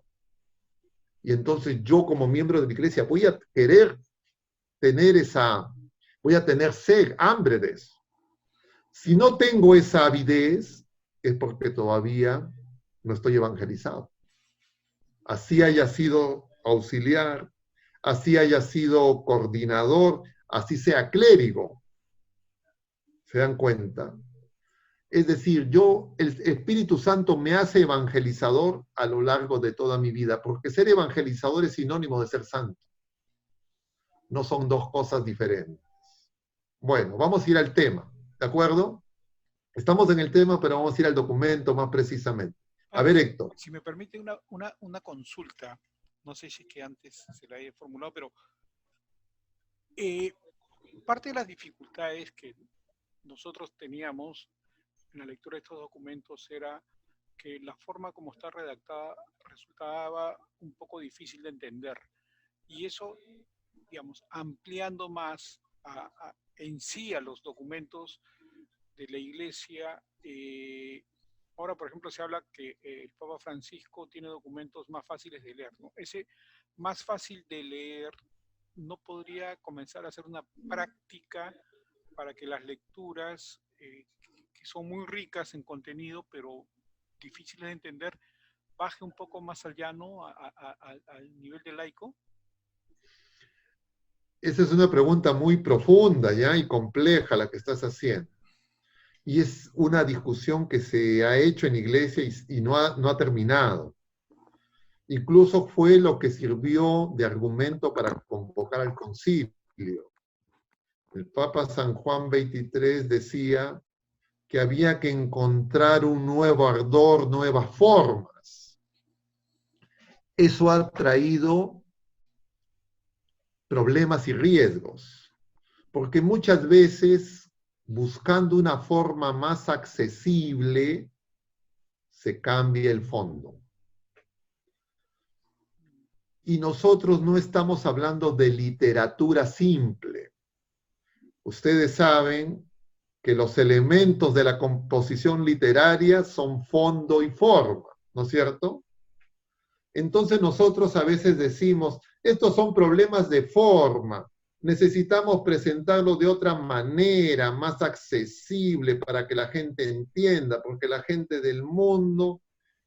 Speaker 1: Y entonces yo como miembro de la iglesia voy a querer voy a tener sed, hambre de eso. Si no tengo esa avidez, es porque todavía no estoy evangelizado. Así haya sido auxiliar, así haya sido coordinador, así sea clérigo. ¿Se dan cuenta? Es decir, el Espíritu Santo me hace evangelizador a lo largo de toda mi vida, porque ser evangelizador es sinónimo de ser santo. No son dos cosas diferentes. Bueno, vamos a ir al tema, ¿de acuerdo? Estamos en el tema, pero vamos a ir al documento más precisamente. A ver, Héctor.
Speaker 3: Si me permite una consulta, no sé si es que antes se la he formulado, pero parte de las dificultades que nosotros teníamos en la lectura de estos documentos era que la forma como está redactada resultaba un poco difícil de entender. Y eso, digamos, ampliando más en sí a los documentos de la Iglesia. Ahora, por ejemplo, se habla que el Papa Francisco tiene documentos más fáciles de leer, ¿no? Ese más fácil de leer no podría comenzar a ser una práctica para que las lecturas, que son muy ricas en contenido, pero difíciles de entender, baje un poco más al llano, al nivel de laico.
Speaker 1: Esa es una pregunta muy profunda, ¿ya? Y compleja la que estás haciendo. Y es una discusión que se ha hecho en iglesia y no ha terminado. Incluso fue lo que sirvió de argumento para convocar al concilio. El Papa San Juan XXIII decía que había que encontrar un nuevo ardor, nuevas formas. Eso ha traído problemas y riesgos, porque muchas veces, buscando una forma más accesible, se cambia el fondo. Y nosotros no estamos hablando de literatura simple. Ustedes saben que los elementos de la composición literaria son fondo y forma, ¿no es cierto? Entonces nosotros a veces decimos, estos son problemas de forma, necesitamos presentarlo de otra manera, más accesible para que la gente entienda, porque la gente del mundo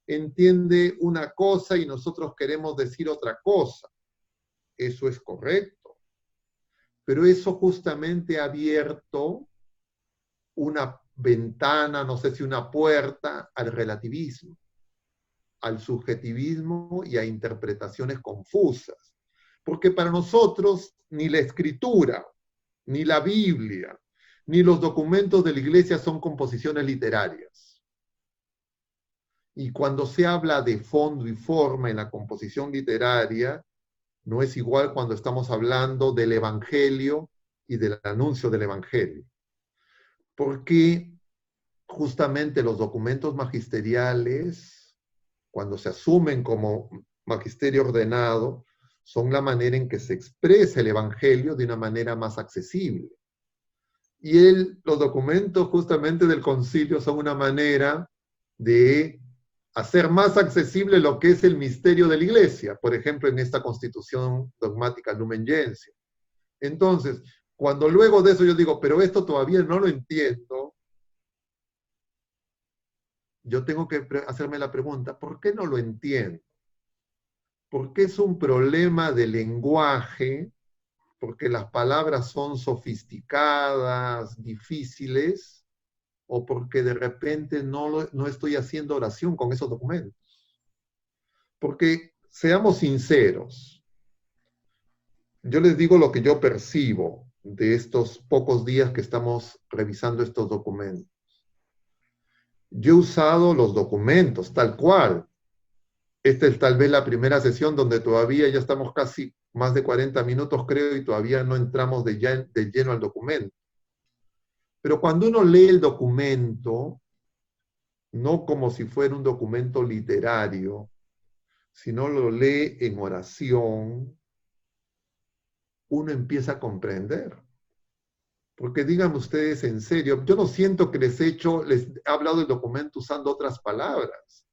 Speaker 1: entiende una cosa y nosotros queremos decir otra cosa. Eso es correcto. Pero eso justamente ha abierto una ventana, no sé si una puerta, al relativismo, al subjetivismo y a interpretaciones confusas. Porque para nosotros ni la escritura, ni la Biblia, ni los documentos de la iglesia son composiciones literarias. Y cuando se habla de fondo y forma en la composición literaria, no es igual cuando estamos hablando del Evangelio y del anuncio del Evangelio. Porque justamente los documentos magisteriales, cuando se asumen como magisterio ordenado, son la manera en que se expresa el Evangelio de una manera más accesible. Y los documentos justamente del concilio son una manera de hacer más accesible lo que es el misterio de la Iglesia, por ejemplo, en esta Constitución Dogmática Lumen Gentium. Entonces, cuando luego de eso yo digo, pero esto todavía no lo entiendo, yo tengo que hacerme la pregunta, ¿por qué no lo entiendo? ¿Porque es un problema de lenguaje? ¿Porque las palabras son sofisticadas, difíciles? ¿O porque de repente no estoy haciendo oración con esos documentos? Porque, seamos sinceros, yo les digo lo que yo percibo de estos pocos días que estamos revisando estos documentos. Yo he usado los documentos tal cual. Esta es tal vez la primera sesión donde todavía ya estamos casi más de 40 minutos, creo, y todavía no entramos de lleno al documento. Pero cuando uno lee el documento, no como si fuera un documento literario, sino lo lee en oración, uno empieza a comprender. Porque díganme ustedes en serio, yo no siento que les he hablado del documento usando otras palabras.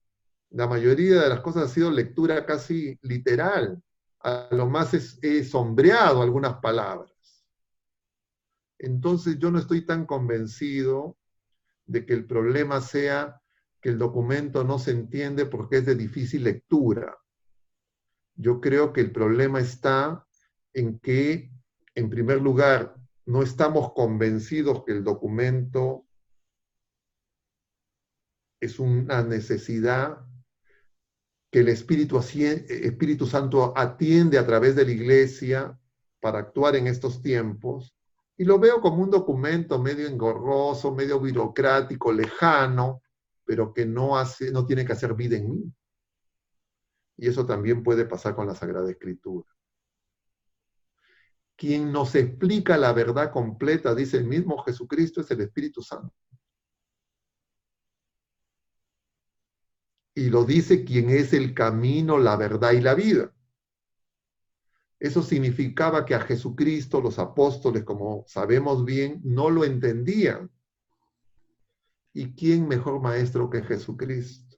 Speaker 1: La mayoría de las cosas ha sido lectura casi literal. A lo más he sombreado algunas palabras. Entonces yo no estoy tan convencido de que el problema sea que el documento no se entiende porque es de difícil lectura. Yo creo que el problema está en que, en primer lugar, no estamos convencidos que el documento es una necesidad que el Espíritu Santo atiende a través de la Iglesia para actuar en estos tiempos, y lo veo como un documento medio engorroso, medio burocrático, lejano, pero que no tiene que hacer vida en mí. Y eso también puede pasar con la Sagrada Escritura. Quien nos explica la verdad completa, dice el mismo Jesucristo, es el Espíritu Santo. Y lo dice quien es el camino, la verdad y la vida. Eso significaba que a Jesucristo los apóstoles, como sabemos bien, no lo entendían. ¿Y quién mejor maestro que Jesucristo?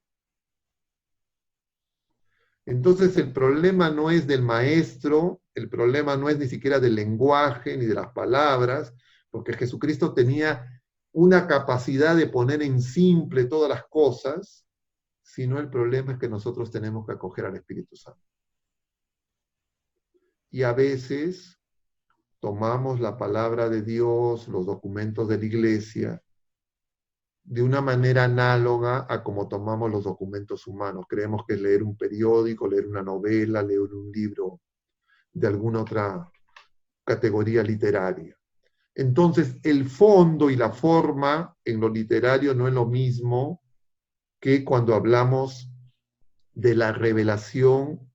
Speaker 1: Entonces el problema no es del maestro, el problema no es ni siquiera del lenguaje ni de las palabras, porque Jesucristo tenía una capacidad de poner en simple todas las cosas, sino el problema es que nosotros tenemos que acoger al Espíritu Santo. Y a veces tomamos la palabra de Dios, los documentos de la iglesia, de una manera análoga a como tomamos los documentos humanos. Creemos que es leer un periódico, leer una novela, leer un libro de alguna otra categoría literaria. Entonces, el fondo y la forma en lo literario no es lo mismo que cuando hablamos de la revelación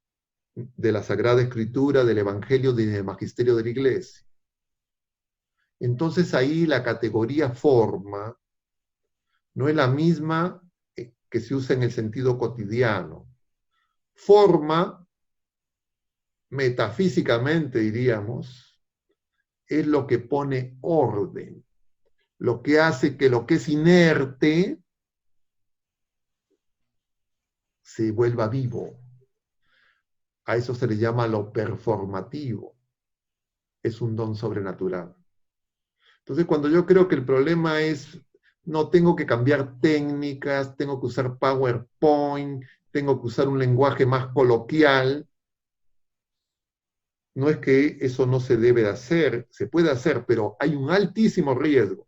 Speaker 1: de la Sagrada Escritura, del Evangelio y del Magisterio de la Iglesia. Entonces ahí la categoría forma no es la misma que se usa en el sentido cotidiano. Forma, metafísicamente diríamos, es lo que pone orden, lo que hace que lo que es inerte se vuelva vivo. A eso se le llama lo performativo. Es un don sobrenatural. Entonces, cuando yo creo que el problema es, no tengo que cambiar técnicas, tengo que usar PowerPoint, tengo que usar un lenguaje más coloquial, no es que eso no se debe de hacer, se puede hacer, pero hay un altísimo riesgo.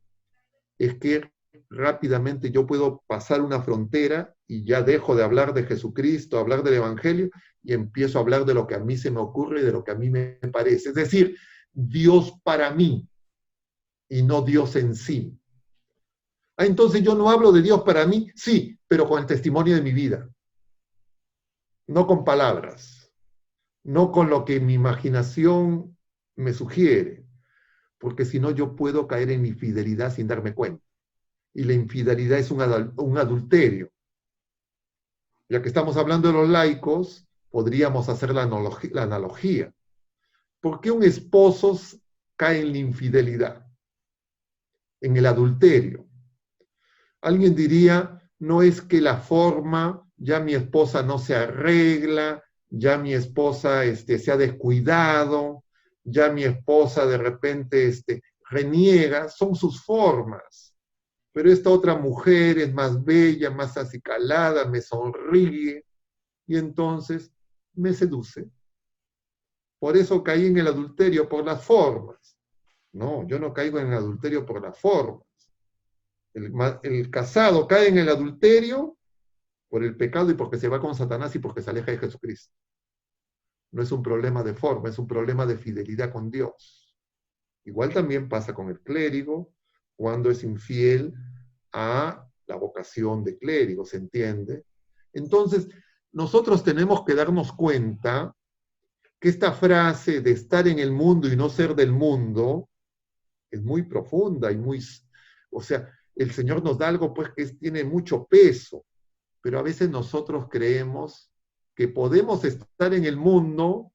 Speaker 1: Es que rápidamente yo puedo pasar una frontera y ya dejo de hablar de Jesucristo, hablar del Evangelio, y empiezo a hablar de lo que a mí se me ocurre y de lo que a mí me parece. Es decir, Dios para mí y no Dios en sí. Ah, entonces yo no hablo de Dios para mí, sí, pero con el testimonio de mi vida. No con palabras, no con lo que mi imaginación me sugiere, porque si no yo puedo caer en infidelidad sin darme cuenta. Y la infidelidad es un adulterio. Ya que estamos hablando de los laicos, podríamos hacer la analogía. ¿Por qué un esposo cae en la infidelidad? En el adulterio. Alguien diría, no es que la forma, ya mi esposa no se arregla, ya mi esposa se ha descuidado, ya mi esposa de repente reniega, son sus formas. Pero esta otra mujer es más bella, más acicalada, me sonríe, y entonces me seduce. Por eso caí en el adulterio, por las formas. No, yo no caigo en el adulterio por las formas. El casado cae en el adulterio por el pecado y porque se va con Satanás y porque se aleja de Jesucristo. No es un problema de forma, es un problema de fidelidad con Dios. Igual también pasa con el clérigo cuando es infiel a la vocación de clérigo, ¿se entiende? Entonces, nosotros tenemos que darnos cuenta que esta frase de estar en el mundo y no ser del mundo es muy profunda y muy, o sea, el Señor nos da algo pues que tiene mucho peso, pero a veces nosotros creemos que podemos estar en el mundo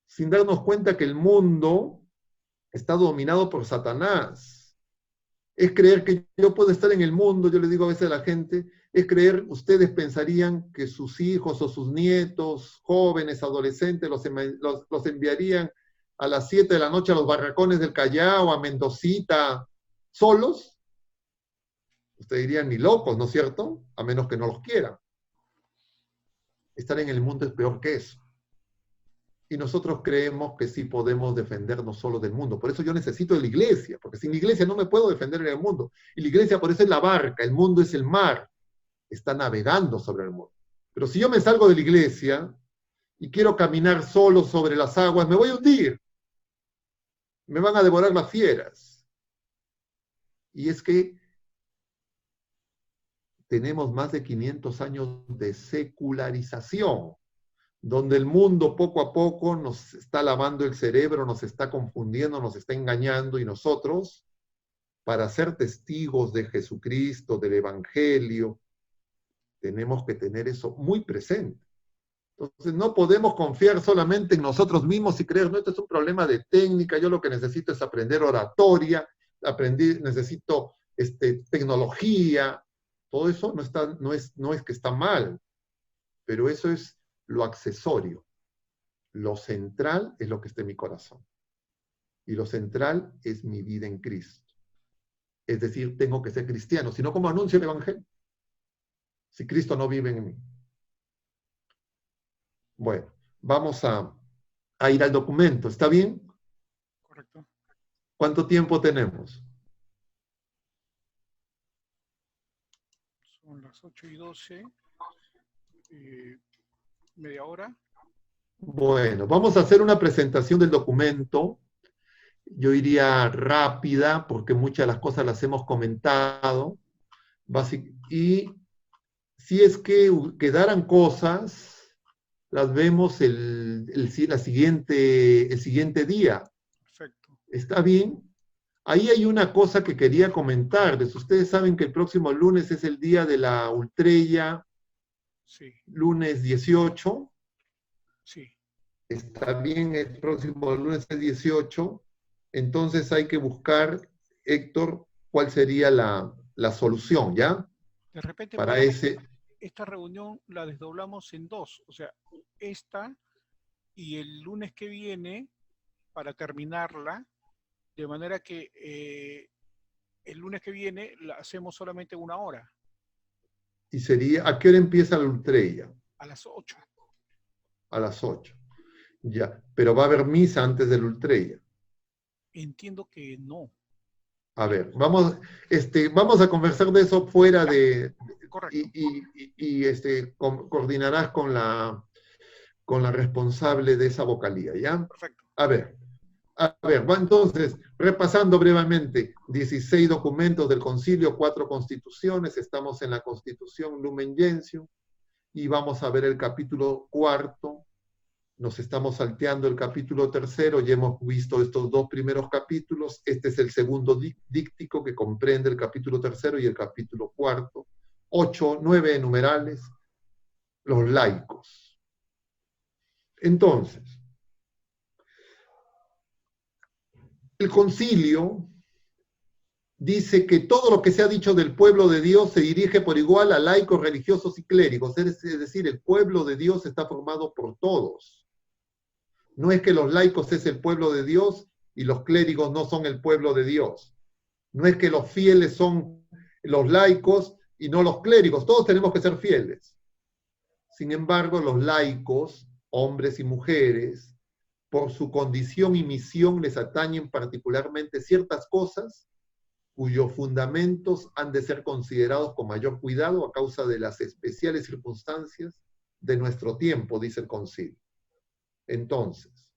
Speaker 1: sin darnos cuenta que el mundo está dominado por Satanás. Es creer que yo puedo estar en el mundo, yo le digo a veces a la gente, es creer, ustedes pensarían que sus hijos o sus nietos, jóvenes, adolescentes, los enviarían a las 7 de la noche a los barracones del Callao, a Mendocita, solos. Ustedes dirían ni locos, ¿no es cierto? A menos que no los quieran. Estar en el mundo es peor que eso. Y nosotros creemos que sí podemos defendernos solo del mundo. Por eso yo necesito de la iglesia, porque sin la iglesia no me puedo defender en el mundo. Y la iglesia por eso es la barca, el mundo es el mar. Está navegando sobre el mundo. Pero si yo me salgo de la iglesia y quiero caminar solo sobre las aguas, me voy a hundir. Me van a devorar las fieras. Y es que tenemos más de 500 años de secularización, donde el mundo poco a poco nos está lavando el cerebro, nos está confundiendo, nos está engañando, y nosotros, para ser testigos de Jesucristo, del Evangelio, tenemos que tener eso muy presente. Entonces no podemos confiar solamente en nosotros mismos y creer, no, esto es un problema de técnica, yo lo que necesito es aprender oratoria, necesito tecnología. Todo eso no es que está mal, pero eso es lo accesorio. Lo central es lo que está en mi corazón. Y lo central es mi vida en Cristo. Es decir, tengo que ser cristiano, si no, ¿cómo anuncio el Evangelio? Si Cristo no vive en mí. Bueno, vamos a ir al documento, ¿está bien?
Speaker 3: Correcto.
Speaker 1: ¿Cuánto tiempo tenemos?
Speaker 3: Son las 8:12. Media hora.
Speaker 1: Bueno, vamos a hacer una presentación del documento. Yo iría rápida porque muchas de las cosas las hemos comentado. Y si es que quedaran cosas, las vemos el siguiente día.
Speaker 3: Perfecto.
Speaker 1: ¿Está bien? Ahí hay una cosa que quería comentarles. Ustedes saben que el próximo lunes es el día de la Ultreya,
Speaker 3: Sí.
Speaker 1: lunes 18.
Speaker 3: Sí.
Speaker 1: Está bien, el próximo lunes es 18. Entonces hay que buscar, Héctor, cuál sería la solución, ¿ya?
Speaker 3: De repente
Speaker 1: Para ese...
Speaker 3: esta reunión la desdoblamos en dos. O sea, esta y el lunes que viene para terminarla, de manera que el lunes que viene la hacemos solamente 1 hora.
Speaker 1: Y sería, ¿a qué hora empieza la Ultreya?
Speaker 3: A las 8.
Speaker 1: A las 8. Ya, pero va a haber misa antes del Ultreya.
Speaker 3: Entiendo que no.
Speaker 1: A ver, vamos a conversar de eso fuera de...
Speaker 3: Correcto.
Speaker 1: Coordinarás con la responsable de esa vocalía, ¿ya?
Speaker 3: Perfecto.
Speaker 1: A ver, va entonces, repasando brevemente, 16 documentos del concilio, 4 constituciones, estamos en la Constitución Lumen Gentium, y vamos a ver el capítulo 4, nos estamos salteando el capítulo 3, ya hemos visto estos 2 primeros capítulos, este es el segundo díctico que comprende el capítulo 3 y el capítulo 4, 8, 9 numerales, los laicos. Entonces, el concilio dice que todo lo que se ha dicho del pueblo de Dios se dirige por igual a laicos, religiosos y clérigos, es decir, el pueblo de Dios está formado por todos. No es que los laicos es el pueblo de Dios y los clérigos no son el pueblo de Dios. No es que los fieles son los laicos y no los clérigos. Todos tenemos que ser fieles. Sin embargo, los laicos, hombres y mujeres, por su condición y misión les atañen particularmente ciertas cosas cuyos fundamentos han de ser considerados con mayor cuidado a causa de las especiales circunstancias de nuestro tiempo, dice el concilio. Entonces,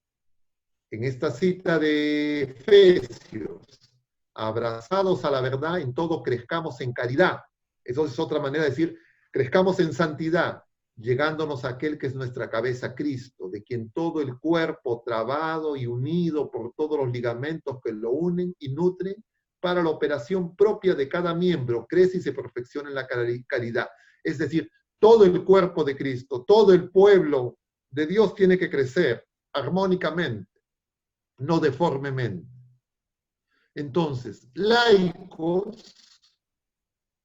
Speaker 1: en esta cita de Efesios, abrazados a la verdad, en todo crezcamos en caridad. Eso es otra manera de decir, crezcamos en santidad, llegándonos a aquel que es nuestra cabeza, Cristo, de quien todo el cuerpo trabado y unido por todos los ligamentos que lo unen y nutren, para la operación propia de cada miembro, crece y se perfecciona en la caridad. Es decir, todo el cuerpo de Cristo, todo el pueblo de Dios tiene que crecer armónicamente, no deformemente. Entonces, laicos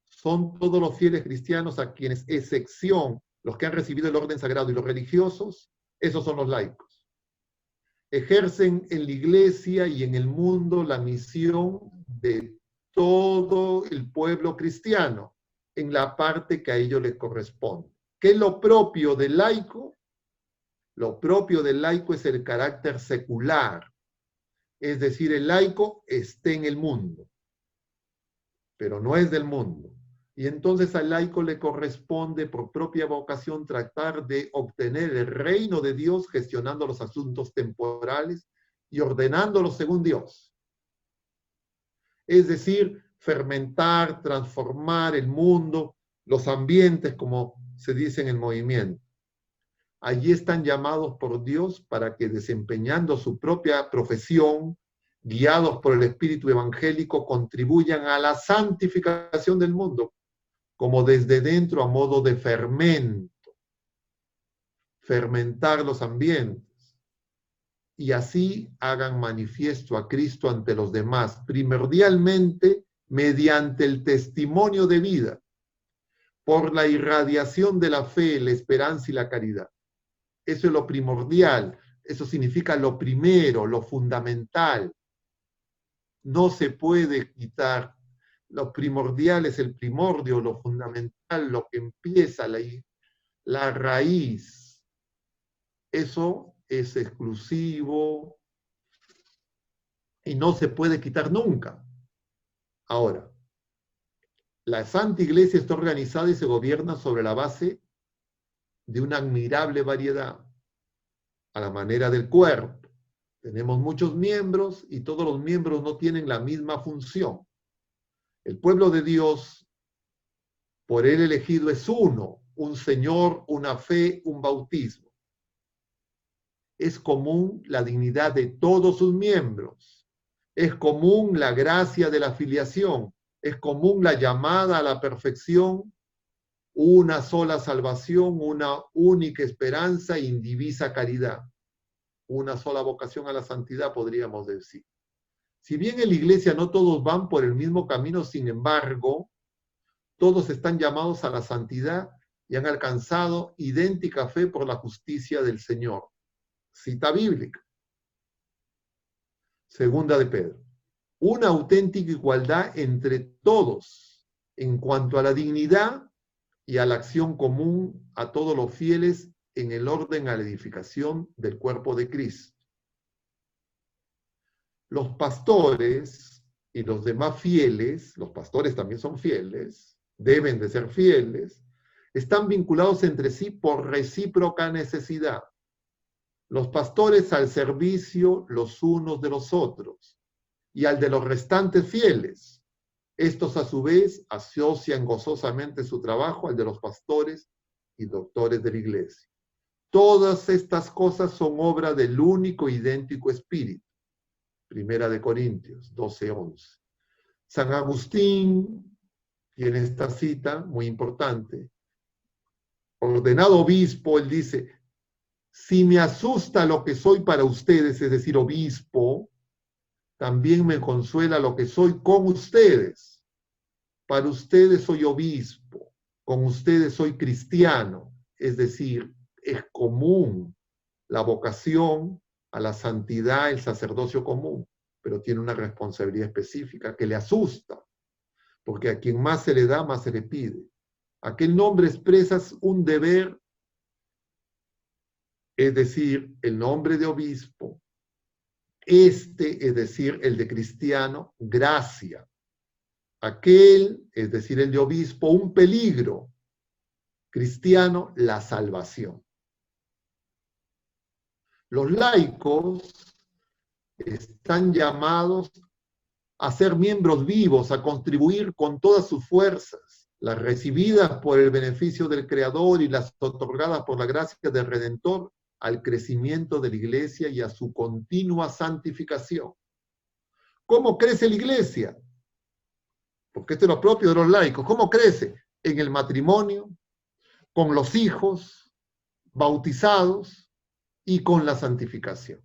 Speaker 1: son todos los fieles cristianos a quienes, excepción los que han recibido el orden sagrado y los religiosos, esos son los laicos. Ejercen en la iglesia y en el mundo la misión de todo el pueblo cristiano, en la parte que a ellos les corresponde. ¿Qué es lo propio del laico? Lo propio del laico es el carácter secular. Es decir, el laico está en el mundo, pero no es del mundo. Y entonces al laico le corresponde por propia vocación tratar de obtener el reino de Dios gestionando los asuntos temporales y ordenándolos según Dios. Es decir, fermentar, transformar el mundo, los ambientes, como se dice en el movimiento. Allí están llamados por Dios para que, desempeñando su propia profesión, guiados por el espíritu evangélico, contribuyan a la santificación del mundo, como desde dentro a modo de fermento, fermentar los ambientes, y así hagan manifiesto a Cristo ante los demás, primordialmente mediante el testimonio de vida, por la irradiación de la fe, la esperanza y la caridad. Eso es lo primordial, eso significa lo primero, lo fundamental. No se puede quitar. Lo primordial es el primordio, lo fundamental, lo que empieza, la raíz. Eso es exclusivo y no se puede quitar nunca. Ahora, La Santa Iglesia está organizada y se gobierna sobre la base de una admirable variedad, a la manera del cuerpo. Tenemos muchos miembros y todos los miembros no tienen la misma función. El pueblo de Dios, por él elegido, es uno, un Señor, una fe, un bautismo. Es común la dignidad de todos sus miembros. Es común la gracia de la filiación. Es común la llamada a la perfección, una sola salvación, una única esperanza, indivisa caridad. Una sola vocación a la santidad, podríamos decir. Si bien en la iglesia no todos van por el mismo camino, sin embargo, todos están llamados a la santidad y han alcanzado idéntica fe por la justicia del Señor. Cita bíblica. Segunda de Pedro. Una auténtica igualdad entre todos en cuanto a la dignidad y a la acción común a todos los fieles en el orden a la edificación del cuerpo de Cristo. Los pastores y los demás fieles, los pastores también son fieles, deben de ser fieles, están vinculados entre sí por recíproca necesidad. Los pastores al servicio los unos de los otros y al de los restantes fieles. Estos a su vez asocian gozosamente su trabajo al de los pastores y doctores de la iglesia. Todas estas cosas son obra del único idéntico Espíritu. Primera de Corintios 12:11. San Agustín tiene esta cita muy importante. Ordenado obispo, él dice, si me asusta lo que soy para ustedes, es decir, obispo, también me consuela lo que soy con ustedes. Para ustedes soy obispo, con ustedes soy cristiano, es decir, es común la vocación a la santidad, el sacerdocio común, pero tiene una responsabilidad específica que le asusta, porque a quien más se le da, más se le pide. Aquel nombre expresa un deber, es decir, el nombre de obispo, es decir, el de cristiano, gracia. Aquel, es decir, el de obispo, un peligro. Cristiano, la salvación. Los laicos están llamados a ser miembros vivos, a contribuir con todas sus fuerzas, las recibidas por el beneficio del Creador y las otorgadas por la gracia del Redentor, al crecimiento de la Iglesia y a su continua santificación. ¿Cómo crece la Iglesia? Porque esto es lo propio de los laicos. ¿Cómo crece? En el matrimonio, con los hijos bautizados y con la santificación.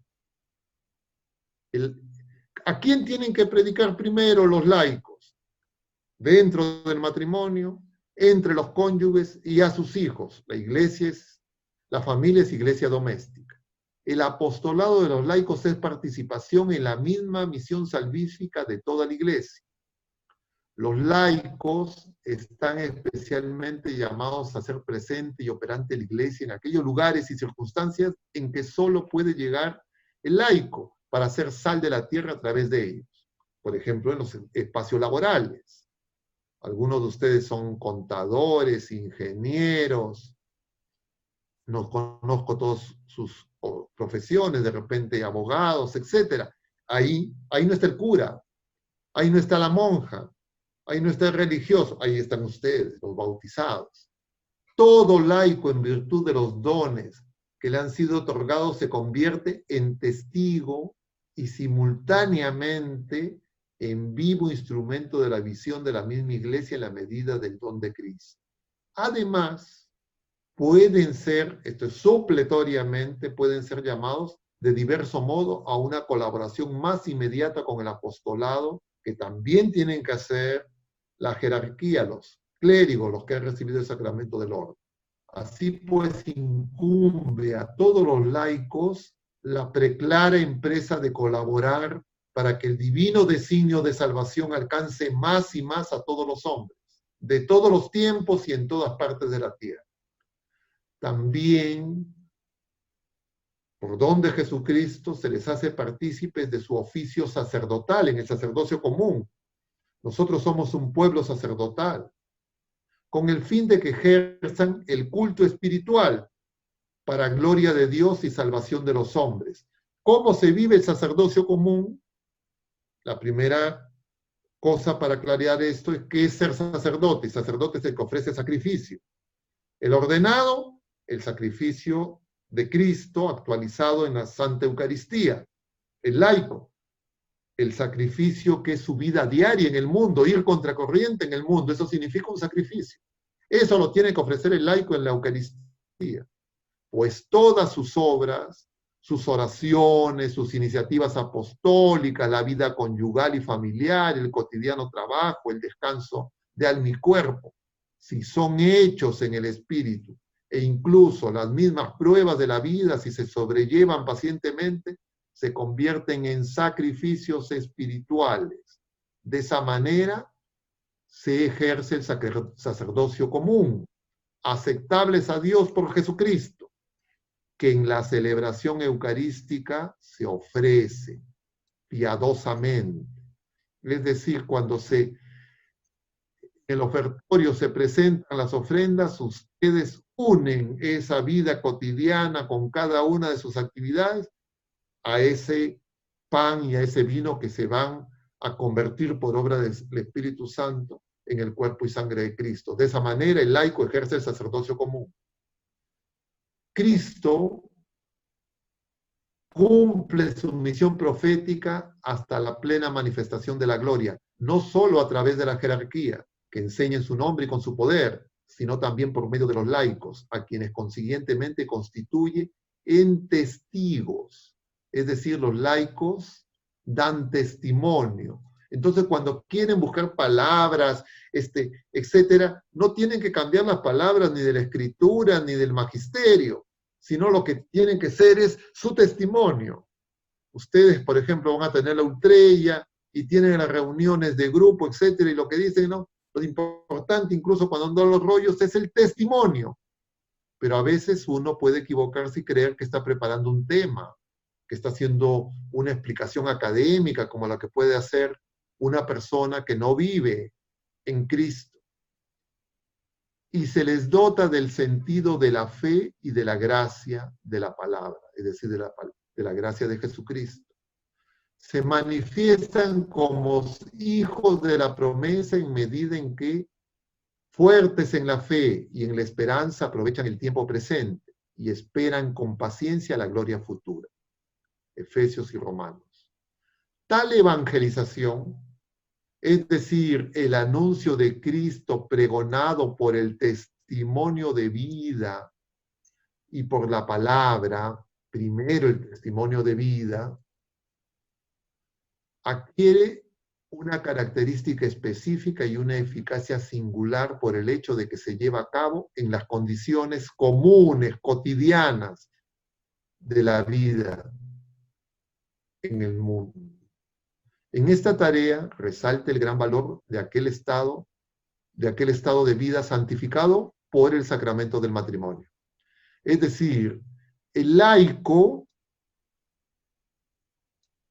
Speaker 1: ¿A quién tienen que predicar primero los laicos? Dentro del matrimonio, entre los cónyuges y a sus hijos. La familia es iglesia doméstica. El apostolado de los laicos es participación en la misma misión salvífica de toda la iglesia. Los laicos están especialmente llamados a ser presente y operante en la iglesia en aquellos lugares y circunstancias en que solo puede llegar el laico para hacer sal de la tierra a través de ellos. Por ejemplo, en los espacios laborales. Algunos de ustedes son contadores, ingenieros, no conozco todas sus profesiones, de repente abogados, etc. Ahí no está el cura, ahí no está la monja, ahí no está el religioso, ahí están ustedes, los bautizados. Todo laico, en virtud de los dones que le han sido otorgados, se convierte en testigo y simultáneamente en vivo instrumento de la visión de la misma iglesia en la medida del don de Cristo. Además, pueden ser, esto es supletoriamente, pueden ser llamados de diverso modo a una colaboración más inmediata con el apostolado, que también tienen que hacer la jerarquía, los clérigos, los que han recibido el sacramento del orden. Así pues, incumbe a todos los laicos la preclara empresa de colaborar para que el divino designio de salvación alcance más y más a todos los hombres, de todos los tiempos y en todas partes de la tierra. También, por don de Jesucristo, se les hace partícipes de su oficio sacerdotal en el sacerdocio común. Nosotros somos un pueblo sacerdotal. con el fin de que ejerzan el culto espiritual para gloria de Dios y salvación de los hombres. ¿Cómo se vive el sacerdocio común? La primera cosa para aclarar esto es qué es ser sacerdote. Sacerdote es el que ofrece sacrificio. El ordenado, el sacrificio de Cristo actualizado en la Santa Eucaristía. El laico, el sacrificio que es su vida diaria en el mundo, ir contracorriente en el mundo, eso significa un sacrificio. Eso lo tiene que ofrecer el laico en la Eucaristía. Pues todas sus obras, sus oraciones, sus iniciativas apostólicas, la vida conyugal y familiar, el cotidiano trabajo, el descanso de alma y cuerpo, si son hechos en el espíritu, e incluso las mismas pruebas de la vida, si se sobrellevan pacientemente, se convierten en sacrificios espirituales. De esa manera se ejerce el sacerdocio común, aceptables a Dios por Jesucristo, que en la celebración eucarística se ofrece piadosamente. Es decir, cuando en el ofertorio se presentan las ofrendas, ustedes unen esa vida cotidiana con cada una de sus actividades a ese pan y a ese vino que se van a convertir por obra del Espíritu Santo en el cuerpo y sangre de Cristo. De esa manera el laico ejerce el sacerdocio común. Cristo cumple su misión profética hasta la plena manifestación de la gloria, no solo a través de la jerarquía, que enseña en su nombre y con su poder, sino también por medio de los laicos, a quienes consiguientemente constituye en testigos. Es decir, los laicos dan testimonio. Entonces, cuando quieren buscar palabras, etcétera, no tienen que cambiar las palabras ni de la escritura ni del magisterio, sino lo que tienen que ser es su testimonio. Ustedes, por ejemplo, van a tener la ultrella y tienen las reuniones de grupo, etcétera, y lo que dicen, ¿no? Lo importante, incluso cuando andan los rollos, es el testimonio. Pero a veces uno puede equivocarse y creer que está preparando un tema, que está haciendo una explicación académica, como la que puede hacer una persona que no vive en Cristo. Y se les dota del sentido de la fe y de la gracia de la palabra, es decir, de la gracia de Jesucristo. Se manifiestan como hijos de la promesa en medida en que, fuertes en la fe y en la esperanza, aprovechan el tiempo presente y esperan con paciencia la gloria futura. Efesios y Romanos. Tal evangelización, es decir, el anuncio de Cristo pregonado por el testimonio de vida y por la palabra, primero el testimonio de vida, adquiere una característica específica y una eficacia singular por el hecho de que se lleva a cabo en las condiciones comunes, cotidianas de la vida en el mundo. En esta tarea resalta el gran valor de aquel estado de vida santificado por el sacramento del matrimonio. Es decir, el laico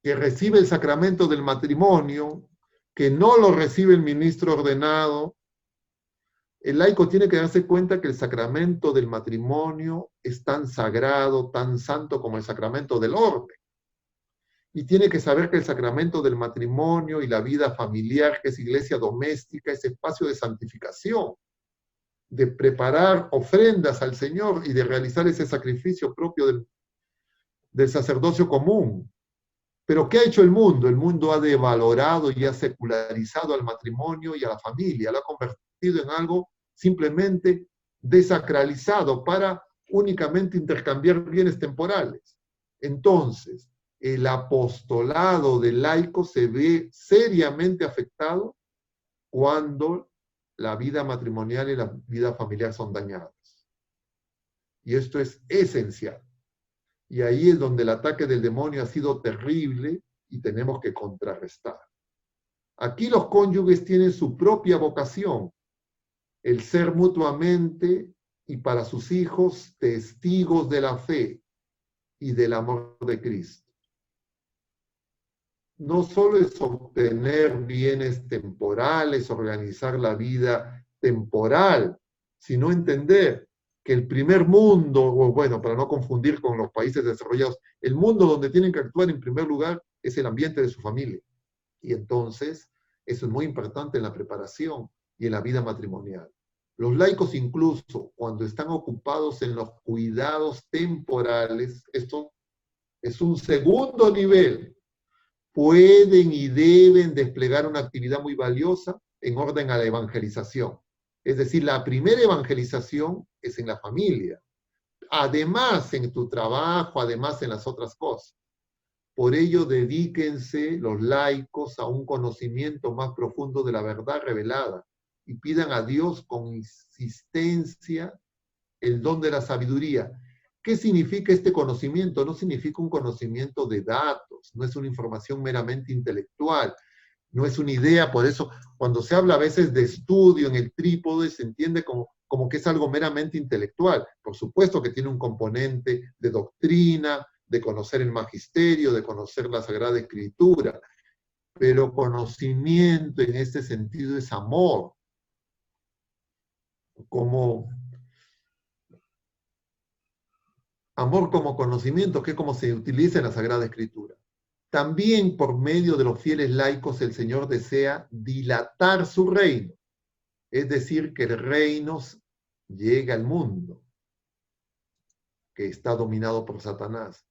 Speaker 1: que recibe el sacramento del matrimonio, que no lo recibe el ministro ordenado, el laico tiene que darse cuenta que el sacramento del matrimonio es tan sagrado, tan santo como el sacramento del orden. Y tiene que saber que el sacramento del matrimonio y la vida familiar, que es iglesia doméstica, es espacio de santificación, de preparar ofrendas al Señor y de realizar ese sacrificio propio del sacerdocio común. Pero ¿qué ha hecho el mundo? El mundo ha devalorado y ha secularizado al matrimonio y a la familia, lo ha convertido en algo simplemente desacralizado para únicamente intercambiar bienes temporales. Entonces, el apostolado del laico se ve seriamente afectado cuando la vida matrimonial y la vida familiar son dañadas. Y esto es esencial. Y ahí es donde el ataque del demonio ha sido terrible y tenemos que contrarrestar. Aquí los cónyuges tienen su propia vocación, el ser mutuamente y para sus hijos testigos de la fe y del amor de Cristo. No solo es obtener bienes temporales, organizar la vida temporal, sino entender que el primer mundo, o bueno, para no confundir con los países desarrollados, el mundo donde tienen que actuar en primer lugar es el ambiente de su familia. Y entonces, eso es muy importante en la preparación y en la vida matrimonial. Los laicos incluso, cuando están ocupados en los cuidados temporales, esto es un segundo nivel, pueden y deben desplegar una actividad muy valiosa en orden a la evangelización. Es decir, la primera evangelización es en la familia. Además en tu trabajo, además en las otras cosas. Por ello, dedíquense los laicos a un conocimiento más profundo de la verdad revelada y pidan a Dios con insistencia el don de la sabiduría. ¿Qué significa este conocimiento? No significa un conocimiento de datos, no es una información meramente intelectual, no es una idea. Por eso, cuando se habla a veces de estudio en el trípode, se entiende como que es algo meramente intelectual. Por supuesto que tiene un componente de doctrina, de conocer el magisterio, de conocer la Sagrada Escritura, pero conocimiento en este sentido es amor, amor como conocimiento, que es como se utiliza en la Sagrada Escritura. También por medio de los fieles laicos el Señor desea dilatar su reino, es decir, que el reino llegue al mundo, que está dominado por Satanás.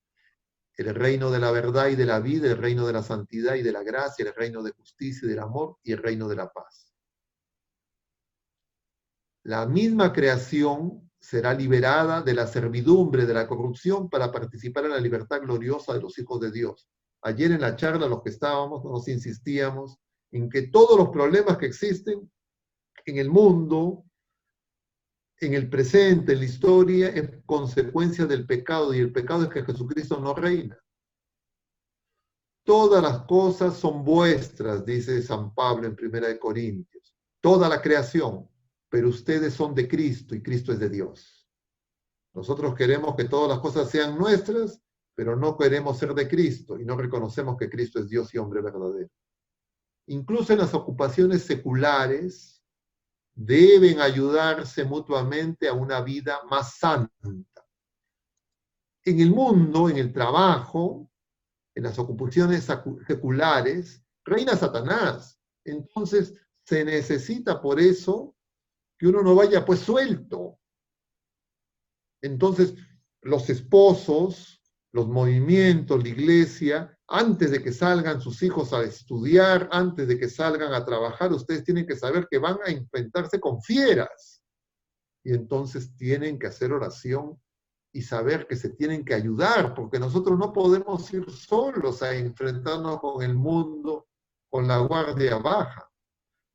Speaker 1: El reino de la verdad y de la vida, el reino de la santidad y de la gracia, el reino de justicia y del amor y el reino de la paz. La misma creación será liberada de la servidumbre, de la corrupción, para participar en la libertad gloriosa de los hijos de Dios. Ayer en la charla, los que estábamos, nos insistíamos en que todos los problemas que existen en el mundo, en el presente, en la historia, es consecuencia del pecado, y el pecado es que Jesucristo no reina. Todas las cosas son vuestras, dice San Pablo en 1 Corintios. Toda la creación, pero ustedes son de Cristo y Cristo es de Dios. Nosotros queremos que todas las cosas sean nuestras, pero no queremos ser de Cristo y no reconocemos que Cristo es Dios y hombre verdadero. Incluso en las ocupaciones seculares, deben ayudarse mutuamente a una vida más santa. En el mundo, en el trabajo, en las ocupaciones seculares, reina Satanás. Entonces, se necesita por eso que uno no vaya pues suelto. Entonces, los esposos, los movimientos, la iglesia, antes de que salgan sus hijos a estudiar, antes de que salgan a trabajar, ustedes tienen que saber que van a enfrentarse con fieras. Y entonces tienen que hacer oración y saber que se tienen que ayudar, porque nosotros no podemos ir solos a enfrentarnos con el mundo con la guardia baja.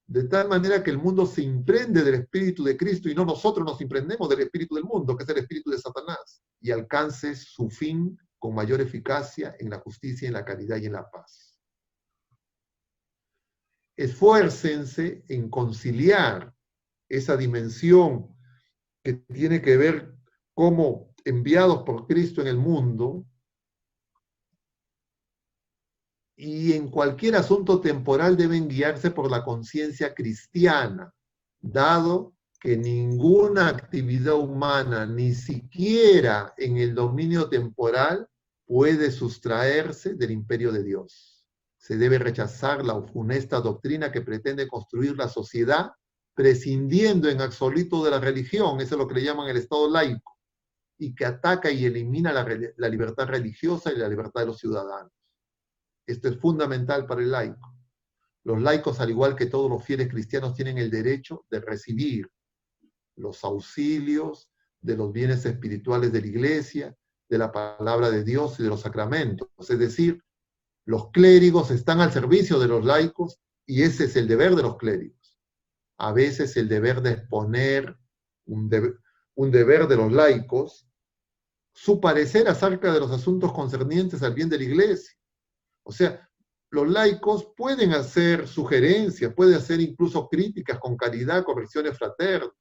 Speaker 1: De tal manera que el mundo se imprende del Espíritu de Cristo y no nosotros nos imprendemos del Espíritu del mundo, que es el Espíritu de Satanás, y alcance su fin con mayor eficacia en la justicia, en la caridad y en la paz. Esfuércense en conciliar esa dimensión que tiene que ver como enviados por Cristo en el mundo, y en cualquier asunto temporal deben guiarse por la conciencia cristiana, dado que ninguna actividad humana, ni siquiera en el dominio temporal, puede sustraerse del imperio de Dios. Se debe rechazar la funesta doctrina que pretende construir la sociedad prescindiendo en absoluto de la religión, eso es lo que le llaman el Estado laico, y que ataca y elimina la libertad religiosa y la libertad de los ciudadanos. Esto es fundamental para el laico. Los laicos, al igual que todos los fieles cristianos, tienen el derecho de recibir los auxilios de los bienes espirituales de la Iglesia, de la palabra de Dios y de los sacramentos. Es decir, los clérigos están al servicio de los laicos y ese es el deber de los clérigos. A veces el deber de exponer, un deber de los laicos, su parecer acerca de los asuntos concernientes al bien de la Iglesia. O sea, los laicos pueden hacer sugerencias, pueden hacer incluso críticas con caridad, correcciones fraternas,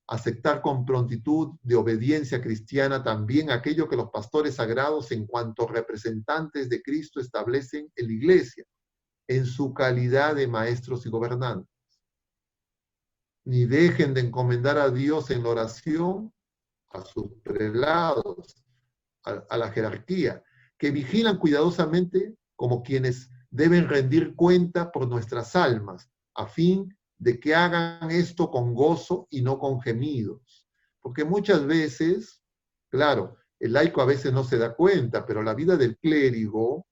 Speaker 1: aceptar con prontitud de obediencia cristiana también aquello que los pastores sagrados en cuanto representantes de Cristo establecen en la Iglesia, en su calidad de maestros y gobernantes. ni dejen de encomendar a Dios en la oración a sus prelados, a la jerarquía, que vigilan cuidadosamente como quienes deben rendir cuenta por nuestras almas, a fin de que hagan esto con gozo y no con gemidos. Porque muchas veces, claro, el laico a veces no se da cuenta, pero la vida del clérigo,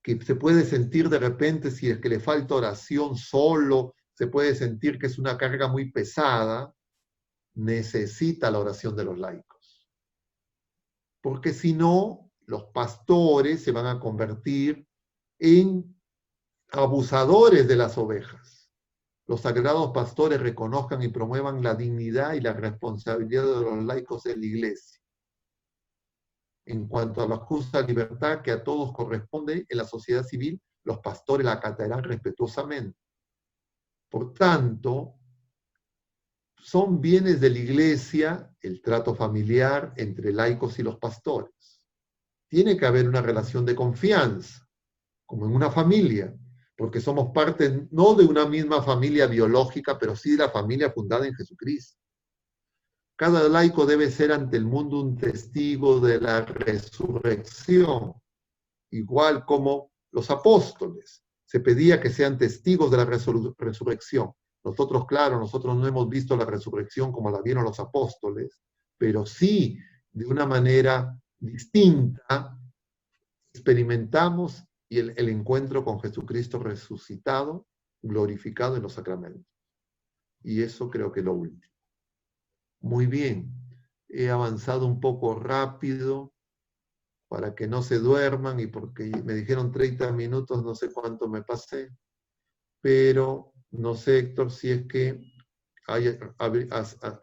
Speaker 1: que se puede sentir de repente si es que le falta oración solo, se puede sentir que es una carga muy pesada, necesita la oración de los laicos. Porque si no, los pastores se van a convertir en abusadores de las ovejas. Los sagrados pastores reconozcan y promuevan la dignidad y la responsabilidad de los laicos en la iglesia. En cuanto a la justa libertad que a todos corresponde en la sociedad civil, los pastores la acatarán respetuosamente. Por tanto, son bienes de la iglesia el trato familiar entre laicos y los pastores. Tiene que haber una relación de confianza, como en una familia, porque somos parte no de una misma familia biológica, pero sí de la familia fundada en Jesucristo. Cada laico debe ser ante el mundo un testigo de la resurrección, igual como los apóstoles. Se pedía que sean testigos de la resurrección. Nosotros, claro, nosotros no hemos visto la resurrección como la vieron los apóstoles, pero sí, de una manera distinta, experimentamos el encuentro con Jesucristo resucitado, glorificado en los sacramentos. Y eso creo que es lo último. Muy bien, he avanzado un poco rápido para que no se duerman y porque me dijeron 30 minutos, no sé cuánto me pasé, pero no sé, Héctor, si es que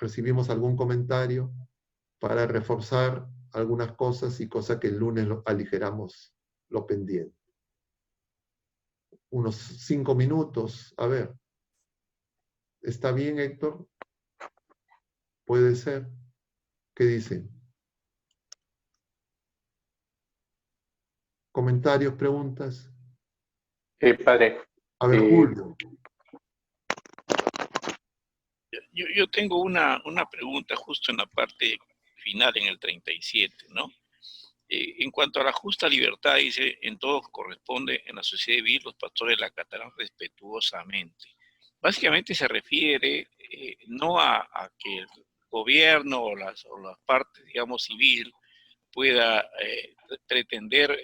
Speaker 1: recibimos algún comentario para reforzar algunas cosas y cosas que el lunes aligeramos lo pendiente. Unos 5 minutos, a ver. ¿Está bien, Héctor? Puede ser. ¿Qué dice? ¿Comentarios, preguntas?
Speaker 5: Padre.
Speaker 1: A ver, Julio.
Speaker 2: Yo tengo una pregunta justo en la parte final, en el 37, ¿no? En cuanto a la justa libertad, dice, en todo corresponde en la sociedad civil, los pastores la acatarán respetuosamente. Básicamente se refiere no a que el gobierno o las partes, digamos, civil pueda pretender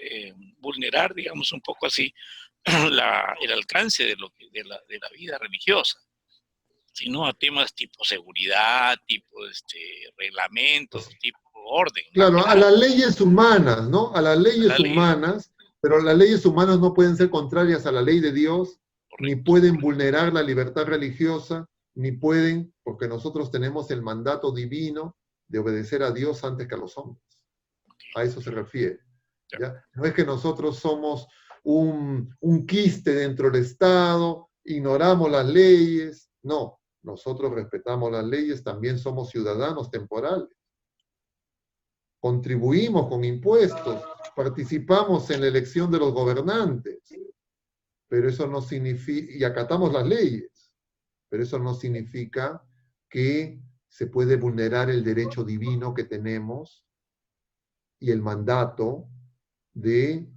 Speaker 2: vulnerar, digamos, un poco así, el alcance de la vida religiosa, sino a temas tipo seguridad, tipo reglamentos, tipo orden.
Speaker 1: Claro, a las leyes humanas, ¿no? A las leyes humanas, pero las leyes humanas no pueden ser contrarias a la ley de Dios, correcto, ni pueden vulnerar la libertad religiosa, ni pueden, porque nosotros tenemos el mandato divino de obedecer a Dios antes que a los hombres. A eso se refiere. ¿Ya? No es que nosotros somos un quiste dentro del Estado, ignoramos las leyes, no. Nosotros respetamos las leyes, también somos ciudadanos temporales. Contribuimos con impuestos, participamos en la elección de los gobernantes, pero eso no significa, y acatamos las leyes, pero eso no significa que se puede vulnerar el derecho divino que tenemos y el mandato de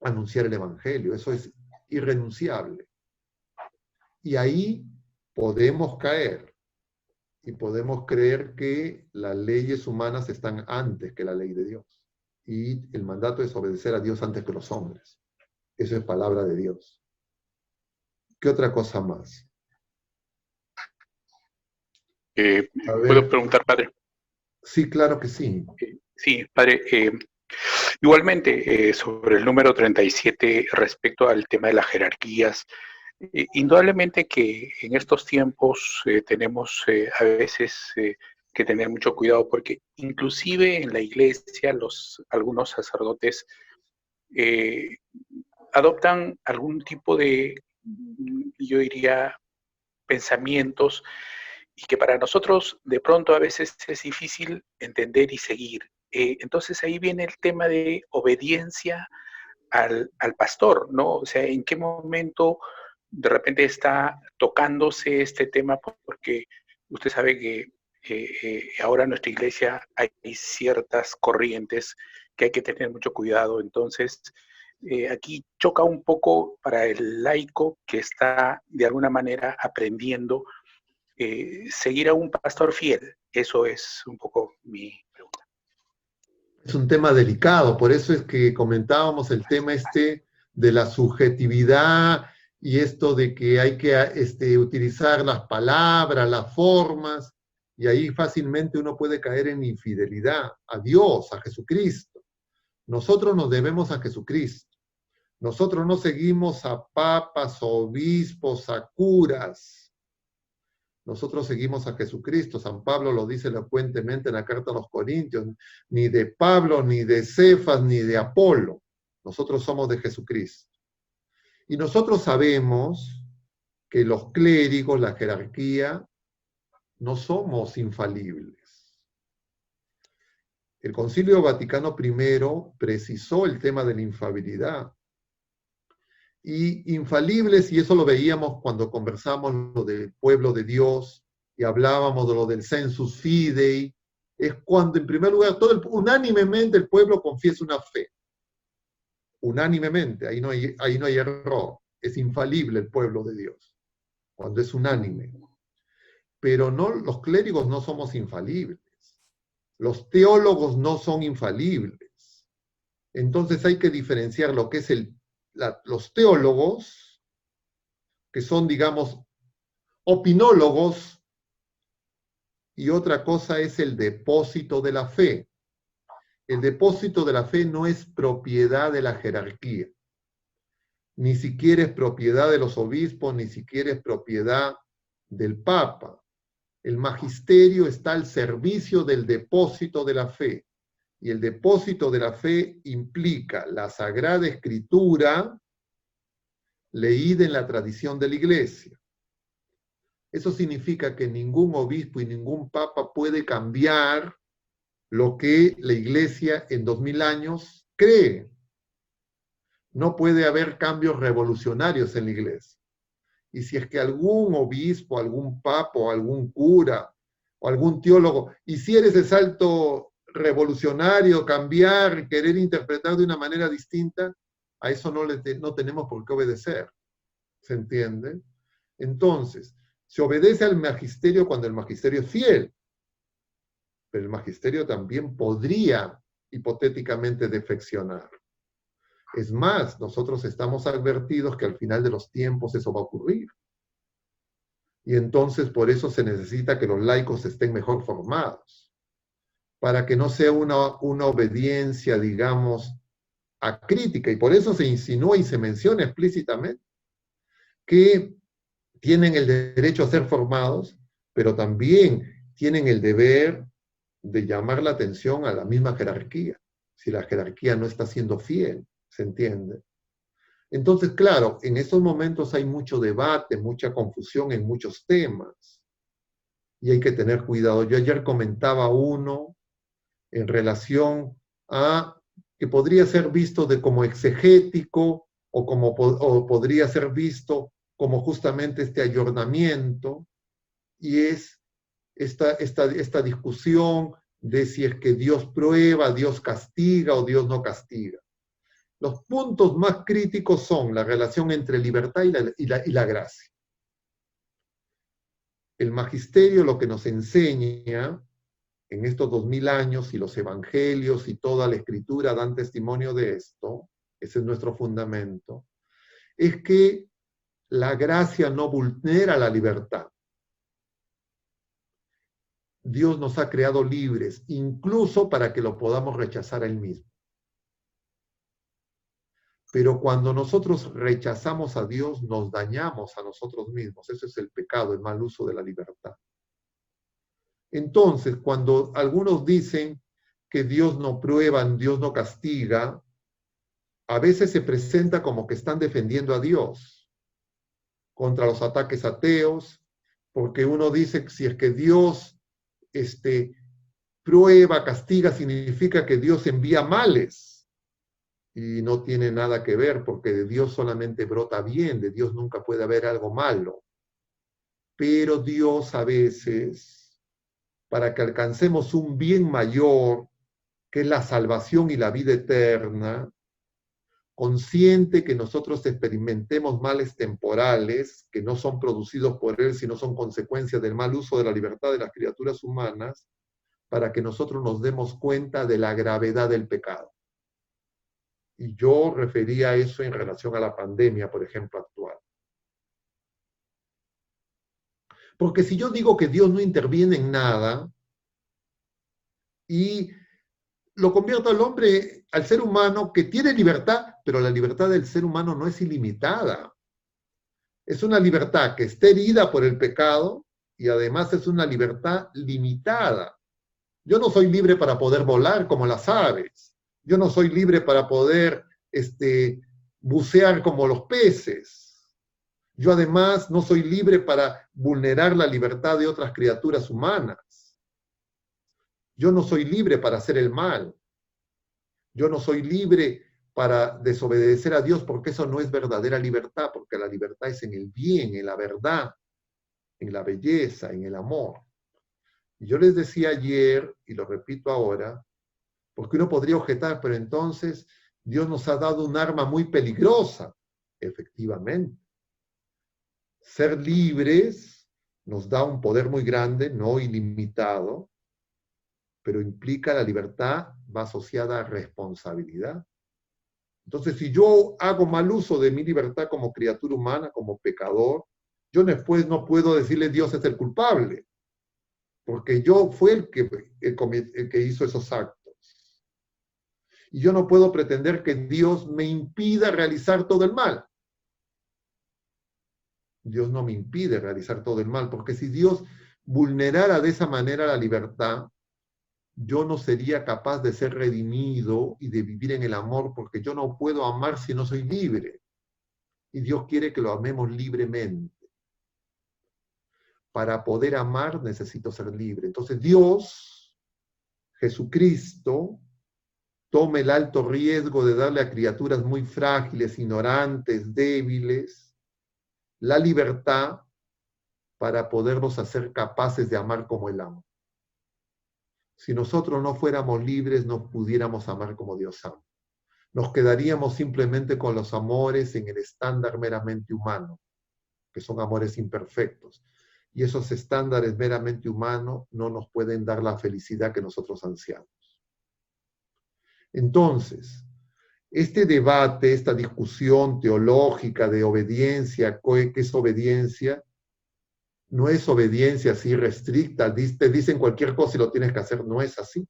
Speaker 1: anunciar el Evangelio. Eso es irrenunciable. Y ahí podemos caer y podemos creer que las leyes humanas están antes que la ley de Dios. Y el mandato es obedecer a Dios antes que los hombres. Eso es palabra de Dios. ¿Qué otra cosa más?
Speaker 5: ¿Puedo preguntar, padre?
Speaker 1: Sí, claro que sí.
Speaker 5: Sí, padre. Igualmente, sobre el número 37, respecto al tema de las jerarquías, indudablemente que en estos tiempos tenemos a veces que tener mucho cuidado, porque inclusive en la iglesia algunos sacerdotes adoptan algún tipo de, yo diría, pensamientos, y que para nosotros de pronto a veces es difícil entender y seguir. Entonces ahí viene el tema de obediencia al pastor, ¿no? O sea, en qué momento de repente está tocándose este tema porque usted sabe que ahora en nuestra iglesia hay ciertas corrientes que hay que tener mucho cuidado. Entonces, aquí choca un poco para el laico que está de alguna manera aprendiendo seguir a un pastor fiel. Eso es un poco mi pregunta.
Speaker 1: Es un tema delicado, por eso es que comentábamos el tema de la subjetividad y esto de que hay que utilizar las palabras, las formas, y ahí fácilmente uno puede caer en infidelidad a Dios, a Jesucristo. Nosotros nos debemos a Jesucristo. Nosotros no seguimos a papas, obispos, a curas. Nosotros seguimos a Jesucristo. San Pablo lo dice elocuentemente en la carta a los Corintios, ni de Pablo, ni de Cefas, ni de Apolo. Nosotros somos de Jesucristo. Y nosotros sabemos que los clérigos, la jerarquía, no somos infalibles. El Concilio Vaticano I precisó el tema de la infalibilidad. Y infalibles, y eso lo veíamos cuando conversamos lo del pueblo de Dios y hablábamos de lo del sensus fidei, es cuando en primer lugar unánimemente el pueblo confiesa una fe. Unánimemente, ahí no hay error. Es infalible el pueblo de Dios, cuando es unánime. Pero no, los clérigos no somos infalibles. Los teólogos no son infalibles. Entonces hay que diferenciar lo que es los teólogos, que son, digamos, opinólogos, y otra cosa es el depósito de la fe. El depósito de la fe no es propiedad de la jerarquía, ni siquiera es propiedad de los obispos, ni siquiera es propiedad del Papa. El magisterio está al servicio del depósito de la fe. Y el depósito de la fe implica la Sagrada Escritura leída en la tradición de la Iglesia. Eso significa que ningún obispo y ningún papa puede cambiar lo que la Iglesia en 2000 años cree. No puede haber cambios revolucionarios en la Iglesia. Y si es que algún obispo, algún papa, o algún cura, o algún teólogo hiciera ese salto revolucionario, cambiar, querer interpretar de una manera distinta, a eso no tenemos por qué obedecer. ¿Se entiende? Entonces, se obedece al magisterio cuando el magisterio es fiel, pero el magisterio también podría hipotéticamente defeccionar. Es más, nosotros estamos advertidos que al final de los tiempos eso va a ocurrir. Y entonces por eso se necesita que los laicos estén mejor formados, para que no sea una obediencia, digamos, acrítica. Y por eso se insinúa y se menciona explícitamente que tienen el derecho a ser formados, pero también tienen el deber de llamar la atención a la misma jerarquía, si la jerarquía no está siendo fiel. ¿Se entiende? Entonces, claro, en estos momentos hay mucho debate, mucha confusión en muchos temas. Y hay que tener cuidado. Yo ayer comentaba uno en relación a que podría ser visto como exegético o podría ser visto como justamente este ayornamiento, y es esta discusión de si es que Dios prueba, Dios castiga o Dios no castiga. Los puntos más críticos son la relación entre libertad y la gracia. El magisterio lo que nos enseña en estos 2000 años, y los evangelios y toda la escritura dan testimonio de esto, ese es nuestro fundamento, es que la gracia no vulnera la libertad. Dios nos ha creado libres, incluso para que lo podamos rechazar a Él mismo. Pero cuando nosotros rechazamos a Dios, nos dañamos a nosotros mismos. Ese es el pecado, el mal uso de la libertad. Entonces, cuando algunos dicen que Dios no prueba, Dios no castiga, a veces se presenta como que están defendiendo a Dios contra los ataques ateos, porque uno dice que si es que Dios prueba, castiga, significa que Dios envía males. y no tiene nada que ver, porque de Dios solamente brota bien, de Dios nunca puede haber algo malo. Pero Dios a veces, para que alcancemos un bien mayor, que es la salvación y la vida eterna, consciente que nosotros experimentemos males temporales, que no son producidos por Él, sino son consecuencias del mal uso de la libertad de las criaturas humanas, para que nosotros nos demos cuenta de la gravedad del pecado. Y yo refería a eso en relación a la pandemia, por ejemplo, actual. Porque si yo digo que Dios no interviene en nada y lo convierto al hombre, al ser humano, que tiene libertad, pero la libertad del ser humano no es ilimitada. Es una libertad que está herida por el pecado y además es una libertad limitada. Yo no soy libre para poder volar como las aves. Yo no soy libre para poder bucear como los peces. Yo además no soy libre para vulnerar la libertad de otras criaturas humanas. Yo no soy libre para hacer el mal. Yo no soy libre para desobedecer a Dios, porque eso no es verdadera libertad, porque la libertad es en el bien, en la verdad, en la belleza, en el amor. Y yo les decía ayer, y lo repito ahora, porque uno podría objetar, pero entonces Dios nos ha dado un arma muy peligrosa. Efectivamente. Ser libres nos da un poder muy grande, no ilimitado, pero implica la libertad, va asociada a responsabilidad. Entonces, si yo hago mal uso de mi libertad como criatura humana, como pecador, yo después no puedo decirle Dios es el culpable, porque yo fui el que hizo esos actos. Y yo no puedo pretender que Dios me impida realizar todo el mal. Dios no me impide realizar todo el mal, porque si Dios vulnerara de esa manera la libertad, yo no sería capaz de ser redimido y de vivir en el amor, porque yo no puedo amar si no soy libre. Y Dios quiere que lo amemos libremente. Para poder amar necesito ser libre. Entonces Dios, Jesucristo, toma el alto riesgo de darle a criaturas muy frágiles, ignorantes, débiles, la libertad para poderlos hacer capaces de amar como Él ama. Si nosotros no fuéramos libres, no pudiéramos amar como Dios ama. Nos quedaríamos simplemente con los amores en el estándar meramente humano, que son amores imperfectos. Y esos estándares meramente humanos no nos pueden dar la felicidad que nosotros ansiamos. Entonces, este debate, esta discusión teológica de obediencia, ¿qué es obediencia? No es obediencia así restricta, te dicen cualquier cosa y lo tienes que hacer, no es así.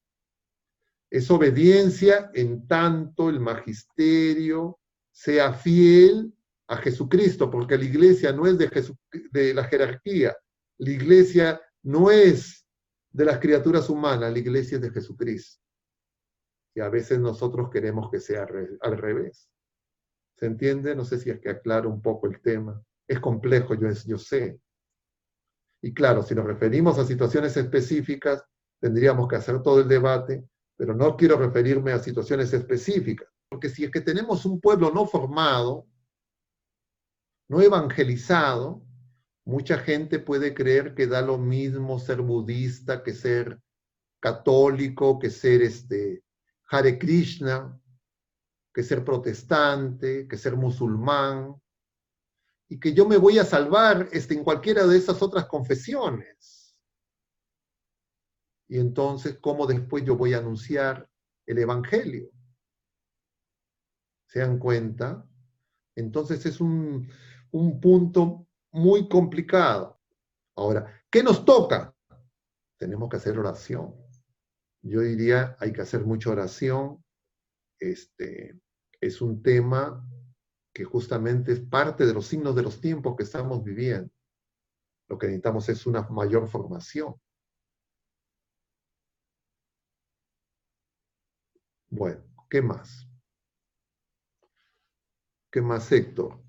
Speaker 1: Es obediencia en tanto el magisterio sea fiel a Jesucristo, porque la iglesia no es de la jerarquía, la iglesia no es de las criaturas humanas, la iglesia es de Jesucristo. Y a veces nosotros queremos que sea al revés. ¿Se entiende? No sé si es que aclaro un poco el tema. Es complejo, yo sé. Y claro, si nos referimos a situaciones específicas, tendríamos que hacer todo el debate, pero no quiero referirme a situaciones específicas. Porque si es que tenemos un pueblo no formado, no evangelizado, mucha gente puede creer que da lo mismo ser budista que ser católico, que ser Hare Krishna, que ser protestante, que ser musulmán, y que yo me voy a salvar en cualquiera de esas otras confesiones. Y entonces, ¿cómo después yo voy a anunciar el Evangelio? ¿Se dan cuenta? Entonces es un punto muy complicado. Ahora, ¿qué nos toca? Tenemos que hacer oración. Yo diría, hay que hacer mucha oración. Es un tema que justamente es parte de los signos de los tiempos que estamos viviendo. Lo que necesitamos es una mayor formación. Bueno, ¿qué más? ¿Qué más, Héctor?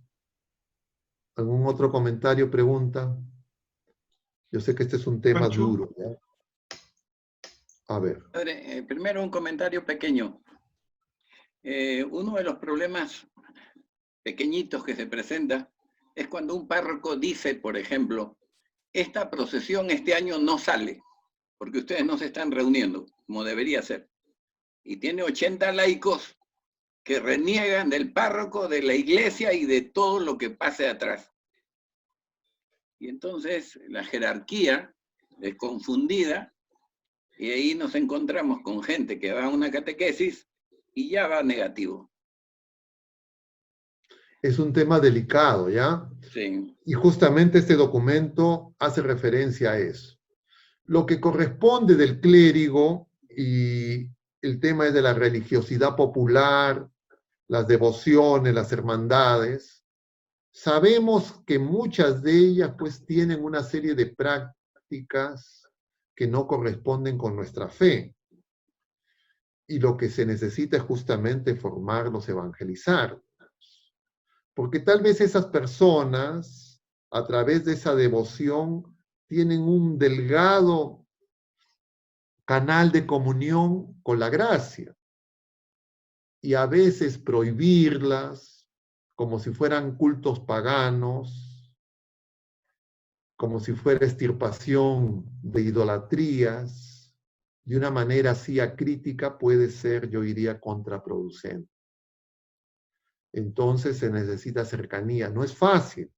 Speaker 1: ¿Algún otro comentario, pregunta? Yo sé que este es un tema
Speaker 3: Pancho.
Speaker 1: duro, ¿ya? A ver.
Speaker 4: Primero un comentario pequeño. Uno de los problemas pequeñitos que se presenta es cuando un párroco dice, por ejemplo, esta procesión este año no sale, porque ustedes no se están reuniendo, como debería ser. Y tiene 80 laicos que reniegan del párroco, de la iglesia y de todo lo que pase atrás. Y entonces la jerarquía es confundida y ahí nos encontramos con gente que va a una catequesis y ya va negativo.
Speaker 1: Es un tema delicado, ¿ya?
Speaker 4: Sí.
Speaker 1: Y justamente este documento hace referencia a eso. Lo que corresponde del clérigo, y el tema es de la religiosidad popular, las devociones, las hermandades, sabemos que muchas de ellas pues tienen una serie de prácticas que no corresponden con nuestra fe. Y lo que se necesita es justamente formarlos, evangelizarlos. Porque tal vez esas personas, a través de esa devoción, tienen un delgado canal de comunión con la gracia. Y a veces prohibirlas, como si fueran cultos paganos, como si fuera extirpación de idolatrías, de una manera así acrítica puede ser, yo diría, contraproducente. Entonces se necesita cercanía. No es fácil,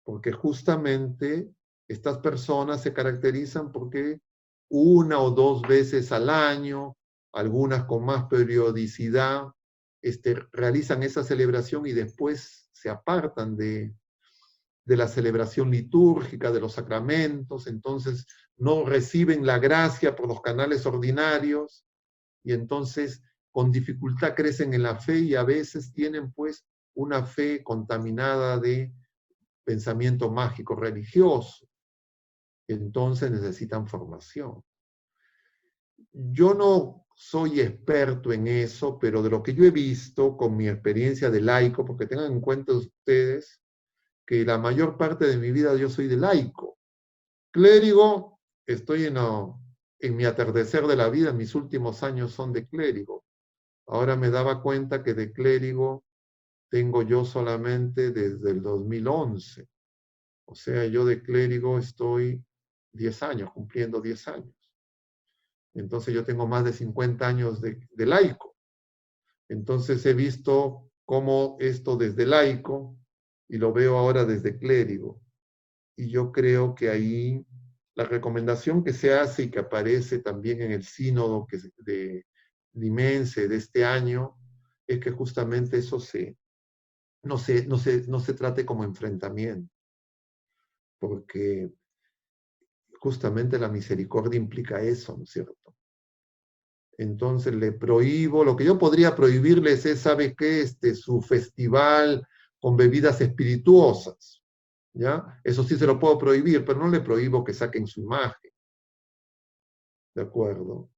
Speaker 1: porque justamente estas personas se caracterizan porque una o dos veces al año, algunas con más periodicidad, realizan esa celebración y después se apartan de la celebración litúrgica, de los sacramentos, entonces no reciben la gracia por los canales ordinarios y entonces con dificultad crecen en la fe y a veces tienen pues una fe contaminada de pensamiento mágico religioso. Entonces necesitan formación. Yo no soy experto en eso, pero de lo que yo he visto con mi experiencia de laico, porque tengan en cuenta ustedes que la mayor parte de mi vida yo soy de laico. Clérigo, estoy en mi atardecer de la vida, mis últimos años son de clérigo. Ahora me daba cuenta que de clérigo tengo yo solamente desde el 2011. O sea, yo de clérigo estoy 10 años, cumpliendo 10 años. Entonces yo tengo más de 50 años de laico. Entonces he visto cómo esto desde laico y lo veo ahora desde clérigo. Y yo creo que ahí la recomendación que se hace y que aparece también en el sínodo de Limense de este año es que justamente eso no se trate como enfrentamiento, porque justamente la misericordia implica eso, ¿no es cierto? Entonces le prohíbo, lo que yo podría prohibirles es, ¿sabe qué? Su festival con bebidas espirituosas, ¿ya? Eso sí se lo puedo prohibir, pero no le prohíbo que saquen su imagen, ¿de acuerdo?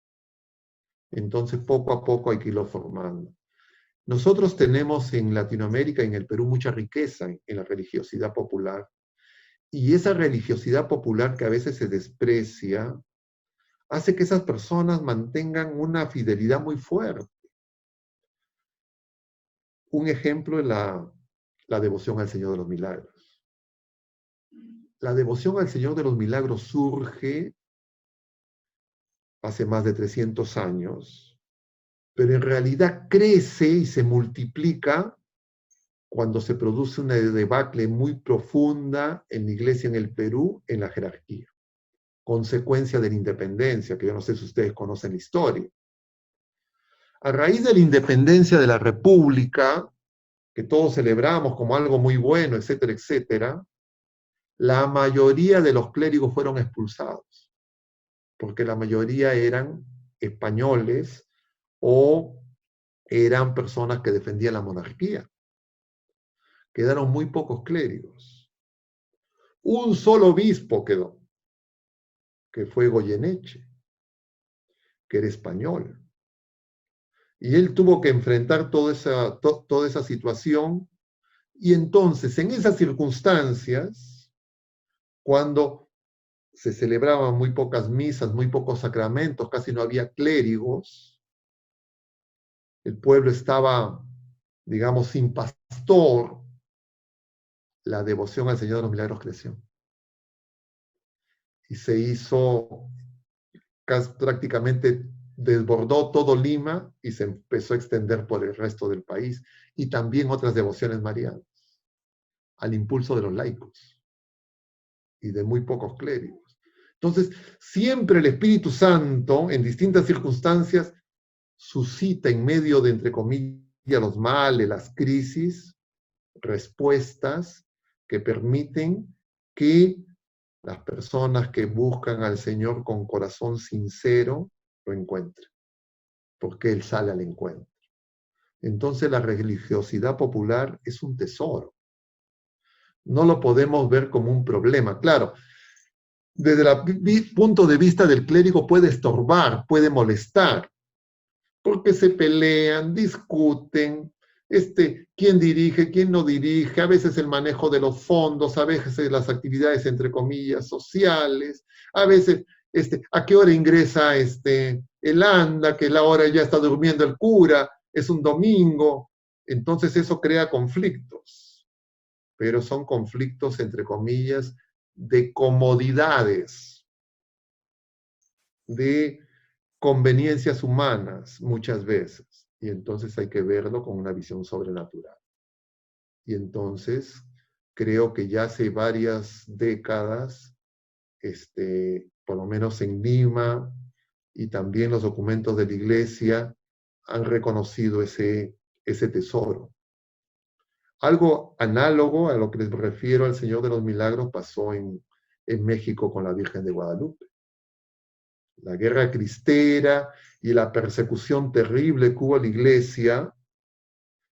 Speaker 1: Entonces poco a poco hay que irlo formando. Nosotros tenemos en Latinoamérica y en el Perú mucha riqueza en la religiosidad popular, y esa religiosidad popular que a veces se desprecia, hace que esas personas mantengan una fidelidad muy fuerte. Un ejemplo es la devoción al Señor de los Milagros. La devoción al Señor de los Milagros surge hace más de 300 años, pero en realidad crece y se multiplica cuando se produce una debacle muy profunda en la iglesia en el Perú, en la jerarquía, consecuencia de la independencia, que yo no sé si ustedes conocen la historia. A raíz de la independencia de la República, que todos celebramos como algo muy bueno, etcétera, etcétera, la mayoría de los clérigos fueron expulsados, porque la mayoría eran españoles o eran personas que defendían la monarquía. Quedaron muy pocos clérigos. Un solo obispo quedó, que fue Goyeneche, que era español. Y él tuvo que enfrentar toda esa situación. Y entonces, en esas circunstancias, cuando se celebraban muy pocas misas, muy pocos sacramentos, casi no había clérigos, el pueblo estaba, digamos, sin pastor, la devoción al Señor de los Milagros creció. Y se hizo, prácticamente desbordó todo Lima y se empezó a extender por el resto del país. Y también otras devociones marianas, al impulso de los laicos y de muy pocos clérigos. Entonces, siempre el Espíritu Santo, en distintas circunstancias, suscita en medio de, entre comillas, los males, las crisis, respuestas que permiten que las personas que buscan al Señor con corazón sincero lo encuentren, porque Él sale al encuentro. Entonces la religiosidad popular es un tesoro. No lo podemos ver como un problema. Claro, desde el punto de vista del clérigo puede estorbar, puede molestar, porque se pelean, discuten, quién dirige, quién no dirige, a veces el manejo de los fondos, a veces las actividades, entre comillas, sociales, a veces a qué hora ingresa el anda, que la hora ya está durmiendo el cura, es un domingo. Entonces eso crea conflictos, pero son conflictos, entre comillas, de comodidades, de conveniencias humanas muchas veces, y entonces hay que verlo con una visión sobrenatural. Y entonces creo que ya hace varias décadas, por lo menos en Lima, y también los documentos de la Iglesia han reconocido ese tesoro. Algo análogo a lo que les refiero al Señor de los Milagros pasó en México con la Virgen de Guadalupe. La guerra cristera y la persecución terrible que hubo a la Iglesia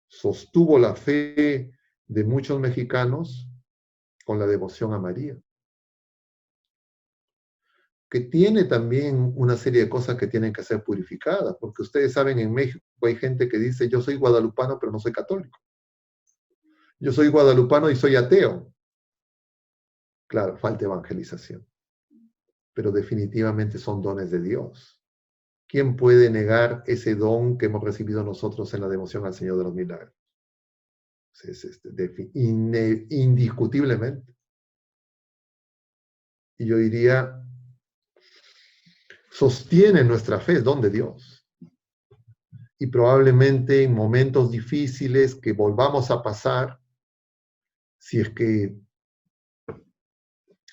Speaker 1: sostuvo la fe de muchos mexicanos con la devoción a María, que tiene también una serie de cosas que tienen que ser purificadas, porque ustedes saben, en México hay gente que dice, yo soy guadalupano pero no soy católico. Yo soy guadalupano y soy ateo. Claro, falta evangelización. Pero definitivamente son dones de Dios. ¿Quién puede negar ese don que hemos recibido nosotros en la devoción al Señor de los Milagros? Indiscutiblemente. Y yo diría, sostiene nuestra fe, es don de Dios. Y probablemente en momentos difíciles que volvamos a pasar, si es que,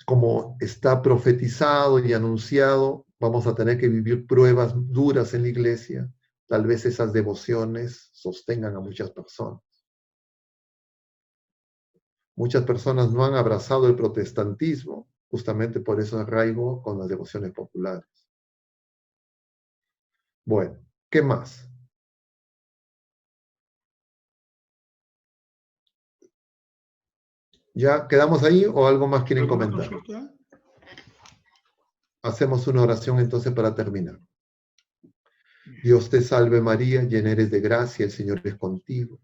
Speaker 1: como está profetizado y anunciado, vamos a tener que vivir pruebas duras en la iglesia, tal vez esas devociones sostengan a muchas personas. Muchas personas no han abrazado el protestantismo, justamente por eso arraigo con las devociones populares. Bueno, ¿qué más? ¿Ya quedamos ahí o algo más quieren comentar? Hacemos una oración entonces para terminar. Dios te salve María, llena eres de gracia, el Señor es contigo.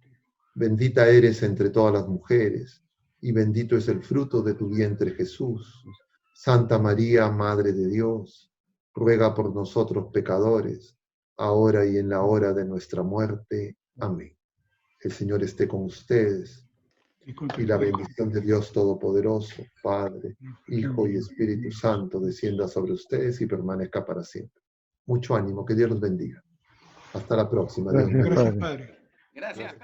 Speaker 1: Bendita eres entre todas las mujeres, y bendito es el fruto de tu vientre Jesús. Santa María, Madre de Dios, ruega por nosotros pecadores, ahora y en la hora de nuestra muerte. Amén. El Señor esté con ustedes. Y la bendición de Dios Todopoderoso, Padre, Hijo y Espíritu Santo, descienda sobre ustedes y permanezca para siempre. Mucho ánimo, que Dios los bendiga. Hasta la próxima.
Speaker 8: Gracias,
Speaker 3: Gracias, Padre.
Speaker 4: Gracias.